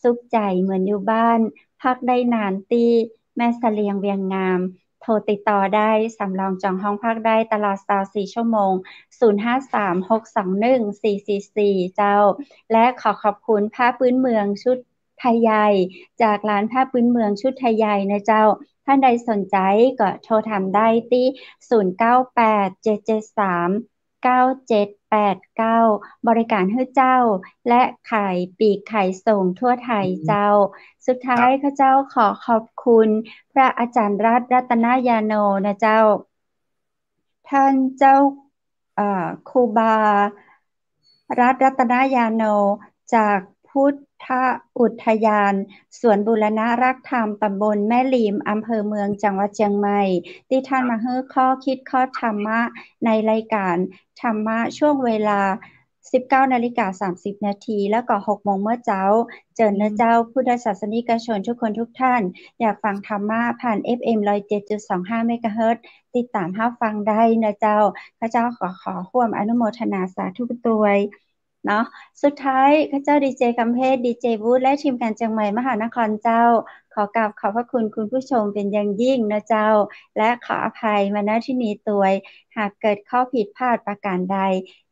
สุขใจเหมือนอยู่บ้านพักได้นานที่แม่เสลียงเวียงงามโทรติดต่อได้สำรองจองห้องพักได้ตลอด24ชั่วโมง053-621-444 เจ้าและขอบคุณผ้าพื้นเมืองชุดไทยใหญ่จากร้านผ้าพื้นเมืองชุดไทยใหญ่นะเจ้าท่านใดสนใจก็โทรถามได้ที่0987739789บริการให้เจ้าและขายปีกขายส่งทั่วไทยเจ้าสุดท้ายข้าเจ้าขอบคุณพระอาจารย์รัตนยาโนนะเจ้าท่านเจ้าครูบารัตนยาโนจากพุทธอุทยานสวนบูรณะรักธรรมตำบลแม่ลีมอำเภอเมืองจังหวัดเชียงใหม่ที่ท่านมาให้ข้อคิดข้อธรรมะในรายการธรรมะช่วงเวลา 19:30 นาทีแล้วก็ 6 โมงเมื่อเช้าเจิญนะเจ้าพุทธศาสนิกชนทุกคนทุกท่านอยากฟังธรรมะผ่าน FM 107.25 เมกะเฮิรตซ์ติดตามรับฟังได้นะเจ้าข้าเจ้าขอร่วมอนุโมทนาสาธุด้วยเนาะสุดท้ายข้าเจ้าดีเจคำเพชรดีเจวูดและทีมงานจังหวัดมหานครเจ้าขอกราบขอบพระคุณคุณผู้ชมเป็นอย่างยิ่งนะเจ้าและขออภัยมาณที่นี้ตัวหากเกิดข้อผิดพลาดประการใด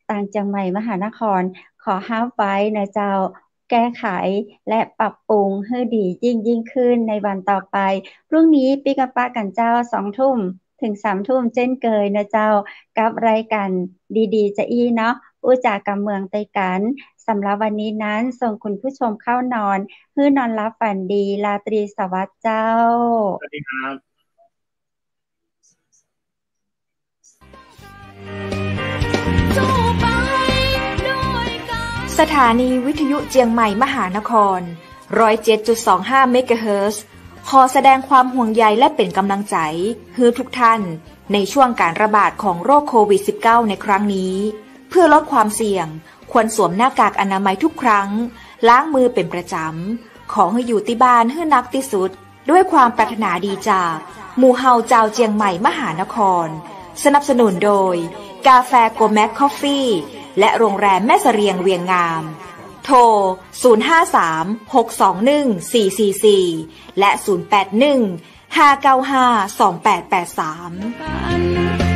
ต่างจังหวัดมหานครขอห้ามไว้นะเจ้าแก้ไขและปรับปรุงให้ดียิ่งขึ้นในวันต่อไปพรุ่งนี้ปิกะปะกันเจ้า 20:00 นถึง 3:00 นเช่นเคยนะเจ้ากับรายการดีๆจะอี้เนาะอู้จากกับเมืองไต้กันสำหรับวันนี้นั้นส่งคุณผู้ชมเข้านอนให้นอนหลับฝันดีราตรีสวัสดิ์เจ้า
สวัสดีครับ
สถานีวิทยุเจียงใหม่มหานคร 107.25 เมกะเฮิรตซ์ขอแสดงความห่วงใยและเป็นกำลังใจให้ทุกท่านในช่วงการระบาดของโรคโควิด -19 ในครั้งนี้เพื่อลดความเสี่ยงควรสวมหน้ากากอนามัยทุกครั้งล้างมือเป็นประจำขอให้อยู่ที่บ้านให้นักที่สุดด้วยความปรารถนาดีจากหมู่เฮาเจ้าเจียงใหม่มหานครสนับสนุนโดยกาแฟโกแม็กคอฟฟี่และโรงแรมแม่เสรียงเวียงงามโทร 053-621-444 และ 081-595-2883